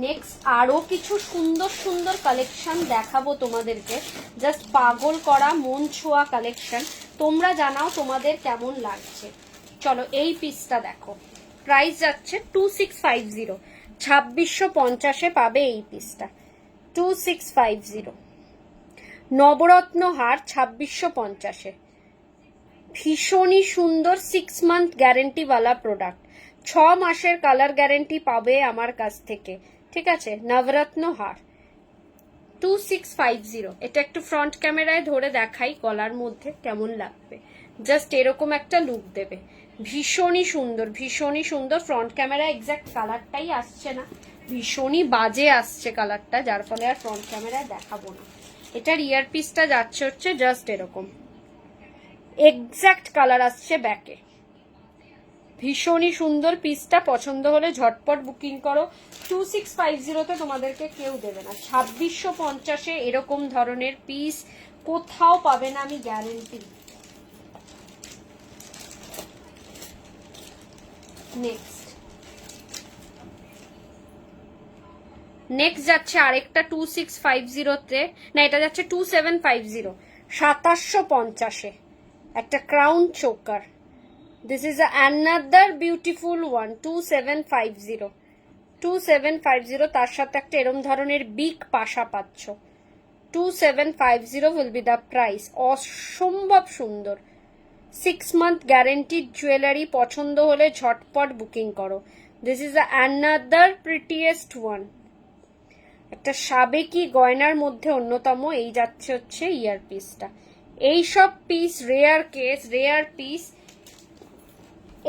নেক্সট আরো কিছু সুন্দর সুন্দর কালেকশন দেখাবো তোমাদেরকে, জাস্ট পাগল করা মন ছোঁয়া কালেকশন। তোমরা জানাও তোমাদের কেমন লাগছে। চলো এই পিসটা দেখো, প্রাইস যাচ্ছে 2650, 2650-এ পাবে এই পিসটা, 2650। নবরত্ন হার 2650-এ, ভীষণই সুন্দর। 6 মান্থ গ্যারেন্টিওয়ালা প্রোডাক্ট, 6 মাসের কালার গ্যারেন্টি পাবে আমার কাছ থেকে, ঠিক আছে? নবরত্ন হার 2650। এটা একটু ফ্রন্ট ক্যামেরায় ধরে দেখাই, গলার মধ্যে কেমন লাগবে। জাস্ট এরকম একটা লুক দেবে, ভীষণই সুন্দর, ভীষণই সুন্দর। ফ্রন্ট ক্যামেরা এক্সাক্ট কালারটাই আসছে না, ভীষণই বাজে আসছে কালারটা, যার ফলে আর ফ্রন্ট ক্যামেরায় দেখাবো না। এটার ইয়ার পিসটা যাচ্ছে হচ্ছে জাস্ট এরকম, এক্সাক্ট কালার আসছে ব্যাকে। ভীষণই সুন্দর পিসটা, পছন্দ হলে ঝটপট বুকিং করো। 2650-তে তোমাদেরকে কেউ দেবে না, 2650-এ এরকম ধরনের পিস কোথাও পাবে না, আমি গ্যারেন্টি। নেক্সট যাচ্ছে আরেকটা 2650-তে, না এটা যাচ্ছে 2750, 2750-এ একটা crown choker. This is another beautiful one, 2750, 2750। তার সাথে একটা এরম ধরনের বিগ পাশা পাচ্ছ, 2750 will be the price। অসম্ভব সুন্দর, 6 মান্থ গ্যারেন্টিড জুয়েলারি। পছন্দ হলে ঝটপট বুকিং করো। This is another prettiest one, একটা সাবেকি গয়নার মধ্যে অন্যতম। এই যাচ্ছে হচ্ছে ইয়ার পিসটা। এইসব piece rare case, rare piece.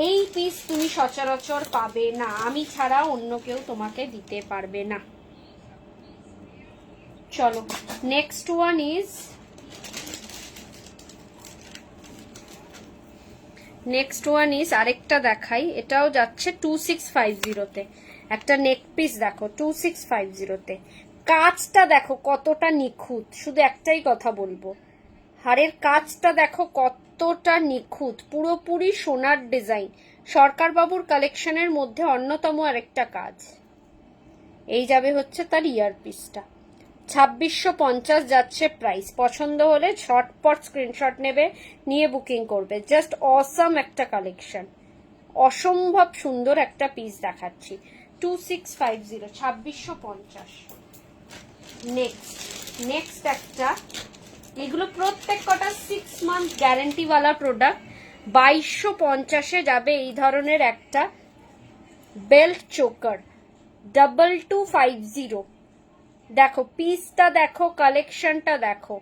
এই পিস তুমি সচরাচর পাবে না, আমি ছাড়া অন্য কেউ তোমাকে দিতে পারবে না। চলো নেক্সট ওয়ান ইজ, আরেকটা দেখাই। এটাও যাচ্ছে 2650-তে, একটা নেক পিস দেখো 2650-তে। কাজটা দেখো কতটা নিখুঁত, শুধু একটাই কথা বলবো, হাড়ের কাজটা দেখো কতটা নিখুঁত, পুরোপুরি সোনার ডিজাইন। সরকার বাবুর কালেকশনের মধ্যে অন্যতম আরেকটা কাজ। এই যাবে হচ্ছে তার ইয়ার পিসটা, 2650 যাচ্ছে প্রাইস। পছন্দ হলে ঝটপট স্ক্রিনশট নেবে, নিয়ে বুকিং করবে। জাস্ট অসাম একটা কালেকশন, অসম্ভব সুন্দর একটা পিস দেখাচ্ছি, 2650, 2650। নেক্সট একটা, এগুলো প্রত্যেক কটা 6 মান্থ গ্যারেন্টিওয়ালা প্রোডাক্ট। 2250-এ যাবে এই ধরনের একটা বেল্ট চোকার, 2250। দেখো পিসটা দেখো, কালেকশনটা দেখো,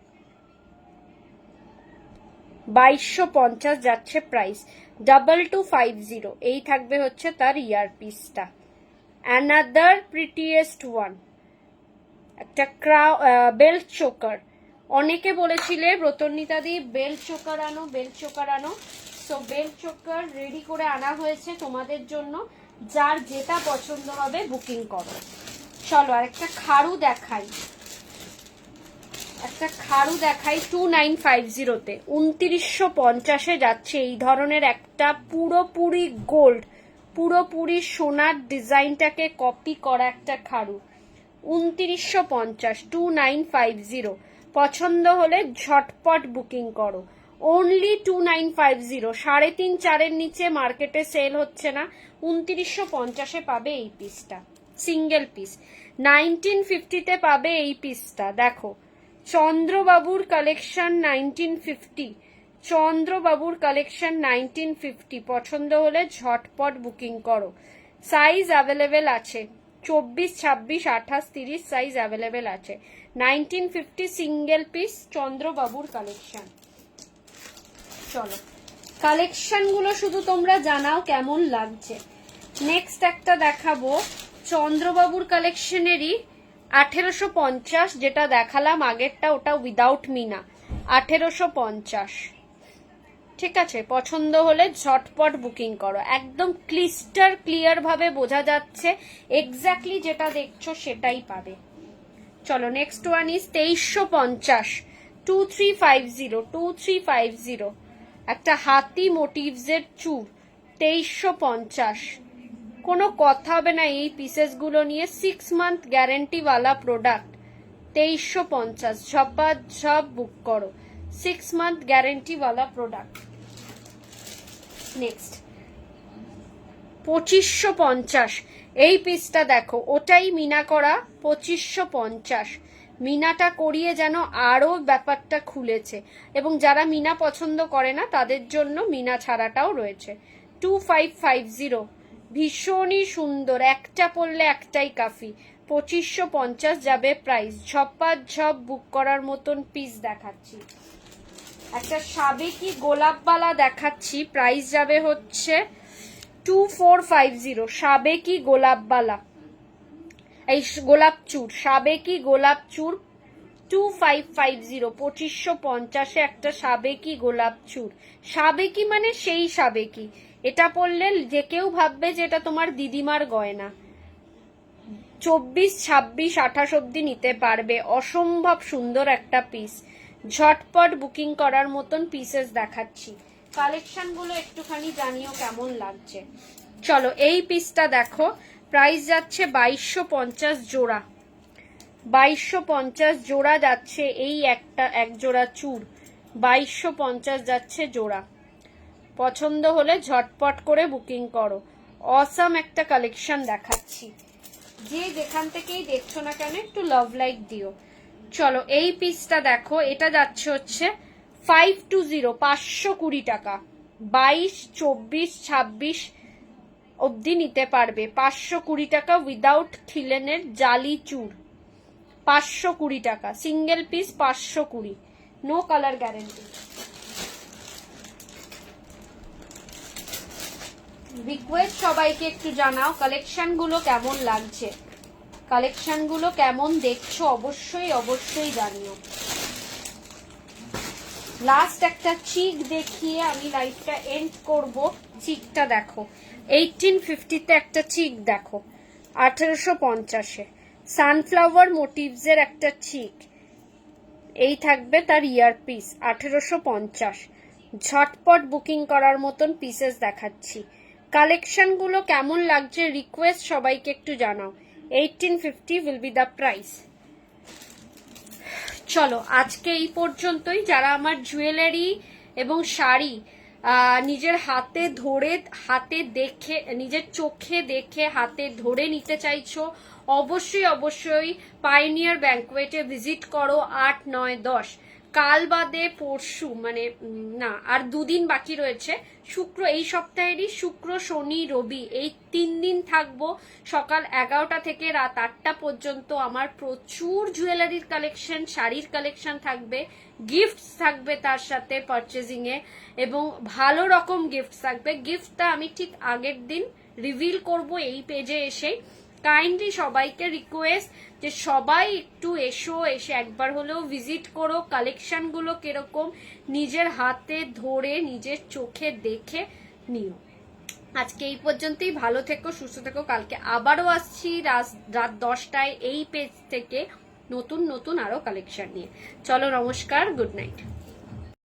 2250 যাচ্ছে প্রাইস, 2250। এই থাকবে হচ্ছে তার ইয়ার পিসটা। অ্যানাদার প্রিটিয়েস্ট ওয়ান, একটা বেল্ট চোকার। অনেকে বলেছিলে ব্রতর্ণিতা দি বেল্ট চোকার আনো, বেল্ট চোকার আনো। সো বেল্ট চোকার রেডি করে আনা হয়েছে তোমাদের জন্য, যার যেটা পছন্দ হবে বুকিং করো। চলো আরেকটা খাড়ু দেখাই, 2950-তে, 2950-এ যাচ্ছে এই ধরনের একটা পুরোপুরি গোল্ড, পুরোপুরি সোনার ডিজাইনটাকে কপি করা একটা খাড়ু, 2950, 2950। পছন্দ হলে ঝটপট বুকিং করো, অনলি 2950। 3.5-4 নিচে মার্কেটে সেল হচ্ছে না, 2950-এ পাবে এই পিসটা, সিঙ্গেল পিস। 1950-তে পাবে এই পিসটা। দেখো চন্দ্রবাবুর কালেকশন 1950, চন্দ্রবাবুর কালেকশন 1950। পছন্দ হলে ঝটপট বুকিং করো। সাইজ অ্যাভেলেবেল আছে, 24, 26, 28, 30 সাইজ অ্যাভেলেবেল আছে। 1950 সিঙ্গেল পিস চন্দ্রবাবুর কালেকশন। চলো কালেকশন গুলো শুধু তোমরা জানাও কেমন লাগছে। নেক্সট একটা দেখাবো চন্দ্রবাবুর কালেকশনেরই 1850, যেটা দেখালাম আগেরটা ওটা উইদাউট মিনা, 1850। ঠিক আছে, পছন্দ হলে ঝটপট বুকিং করো। একদম ক্লিস্টার ক্লিয়ার ভাবে বোঝা যাচ্ছে, এক্স্যাক্টলি যেটা দেখছো সেটাই পাবে। চলো নেক্সট ওয়ান ইজ 2350, 2350, 2350। একটা হাতি মোটিভস এর চুর, 2350। কোনো কথা হবে না এই পিসেস গুলো নিয়ে, 6 মান্থ গ্যারেন্টি ওয়ালা প্রোডাক্ট, 2350। ঝপ বুক করো, 6 মান্থ গ্যারেন্টি ওয়ালা প্রোডাক্ট। নেক্সট 2550, এই পিসটা দেখো, ওটাই মিনা করা, 2550। মিনাটা করিয়ে যেন আরো ব্যাপারটা খুলেছে, এবং যারা মিনা পছন্দ করে না তাদের জন্য মিনা ছাড়াটাও রয়েছে। 2550, ভীষণই সুন্দর, একটা পরলে একটাই কাফি, 2550 যাবে প্রাইস। ঝপ বুক করার মতন পিস দেখাচ্ছি। একটা সাবেকি গোলাপবালা দেখাচ্ছি, প্রাইস যাবে হচ্ছে 2450। সাবেকি গোলাপবালা, এই গোলাপ চূড়, সাবেকি গোলাপ চূড় 2550, 2550-এ একটা সাবেকি গোলাপ চূড়। সাবেকি মানে সেই সাবেকি, এটা পরলে যে কেউ ভাববে যে এটা তোমার দিদিমার গয়না। 24, 26, 28 অব্দি নিতে পারবে, অসম্ভব সুন্দর একটা পিস। ঝটপট বুকিং করার মতন পিসেস দেখাচ্ছি। কালেকশন গুলো একটুখানি জানিও কেমন লাগছে। চলো এই পিসটা দেখো, প্রাইস যাচ্ছে 2250 জোড়া, 2250 জোড়া যাচ্ছে এই একটা এক জোড়া চূড়, 2250 যাচ্ছে জোড়া। পছন্দ হলে ঝটপট করে বুকিং করো। অসাম একটা কালেকশন দেখাচ্ছি, যে যেখান থেকেই দেখছো না কেন একটু লাভ লাইক দিও। চলো এই পিসটা দেখো, এটা যাচ্ছে হচ্ছে 520, 520 টাকা। 22, 24, 26 অবধি নিতে পারবে, 520 টাকা উইদাউট খিলেনের জালি চুর, 520 টাকা single piece, 520, no colour guarantee. Request সবাইকে একটু জানাও কালেকশন গুলো কেমন লাগছে, কালেকশন গুলো কেমন দেখছো, অবশ্যই জানিও। লাস্ট একটা চিক দেখিয়ে আমি লাইভটা এন্ড করব। চিকটা দেখো, 1850-তে একটা চিক দেখো, 1850-এ সানফ্লাওয়ার মোটিভস এর একটা চিক, এই থাকবে তার ইয়ার পিস, 1850। ঝটপট বুকিং করার মতন পিসেস দেখাচ্ছি। কালেকশন গুলো কেমন লাগছে রিকোয়েস্ট সবাইকে একটু জানাও। 1850 উইল বি দ্য প্রাইস। চলো আজকে এই পর্যন্তই। যারা আমার জুয়েলারি এবং শাড়ি নিজের হাতে ধরে, হাতে দেখে, নিজের চোখে দেখে হাতে ধরে নিতে চাইছো, অবশ্যই পাইনিয়ার ব্যাংকোয়েটে ভিজিট করো। 8, 9, 10 কাল বাদে পরশু, মানে না আর 2 দিন বাকি রয়েছে। শুক্র, এই সপ্তাহেরই শুক্র, শনি, রবি, এই 3 দিন থাকবো। সকাল 11টা থেকে রাত 8টা পর্যন্ত আমার প্রচুর জুয়েলারির কালেকশন, শাড়ির কালেকশন থাকবে, গিফটস থাকবে তার সাথে পারচেজিং এ, এবং ভালো রকম গিফট থাকবে। গিফটটা আমি ঠিক আগের দিন রিভিল করব এই পেজে এসেই। কাইন্ডলি সবাইকে রিকোয়েস্ট যে সবাই একটু এসে একবার হলেও ভিজিট করো। কালেকশন গুলো কিরকম নিজের হাতে ধরে নিজের চোখে দেখে নিও। আজকে এই পর্যন্তই। ভালো থেকো, সুস্থ থেকো। কালকে আবারও আসছি রাত 10টায় এই পেজ থেকে নতুন আরো কালেকশন নিয়ে। চলো নমস্কার, গুড নাইট।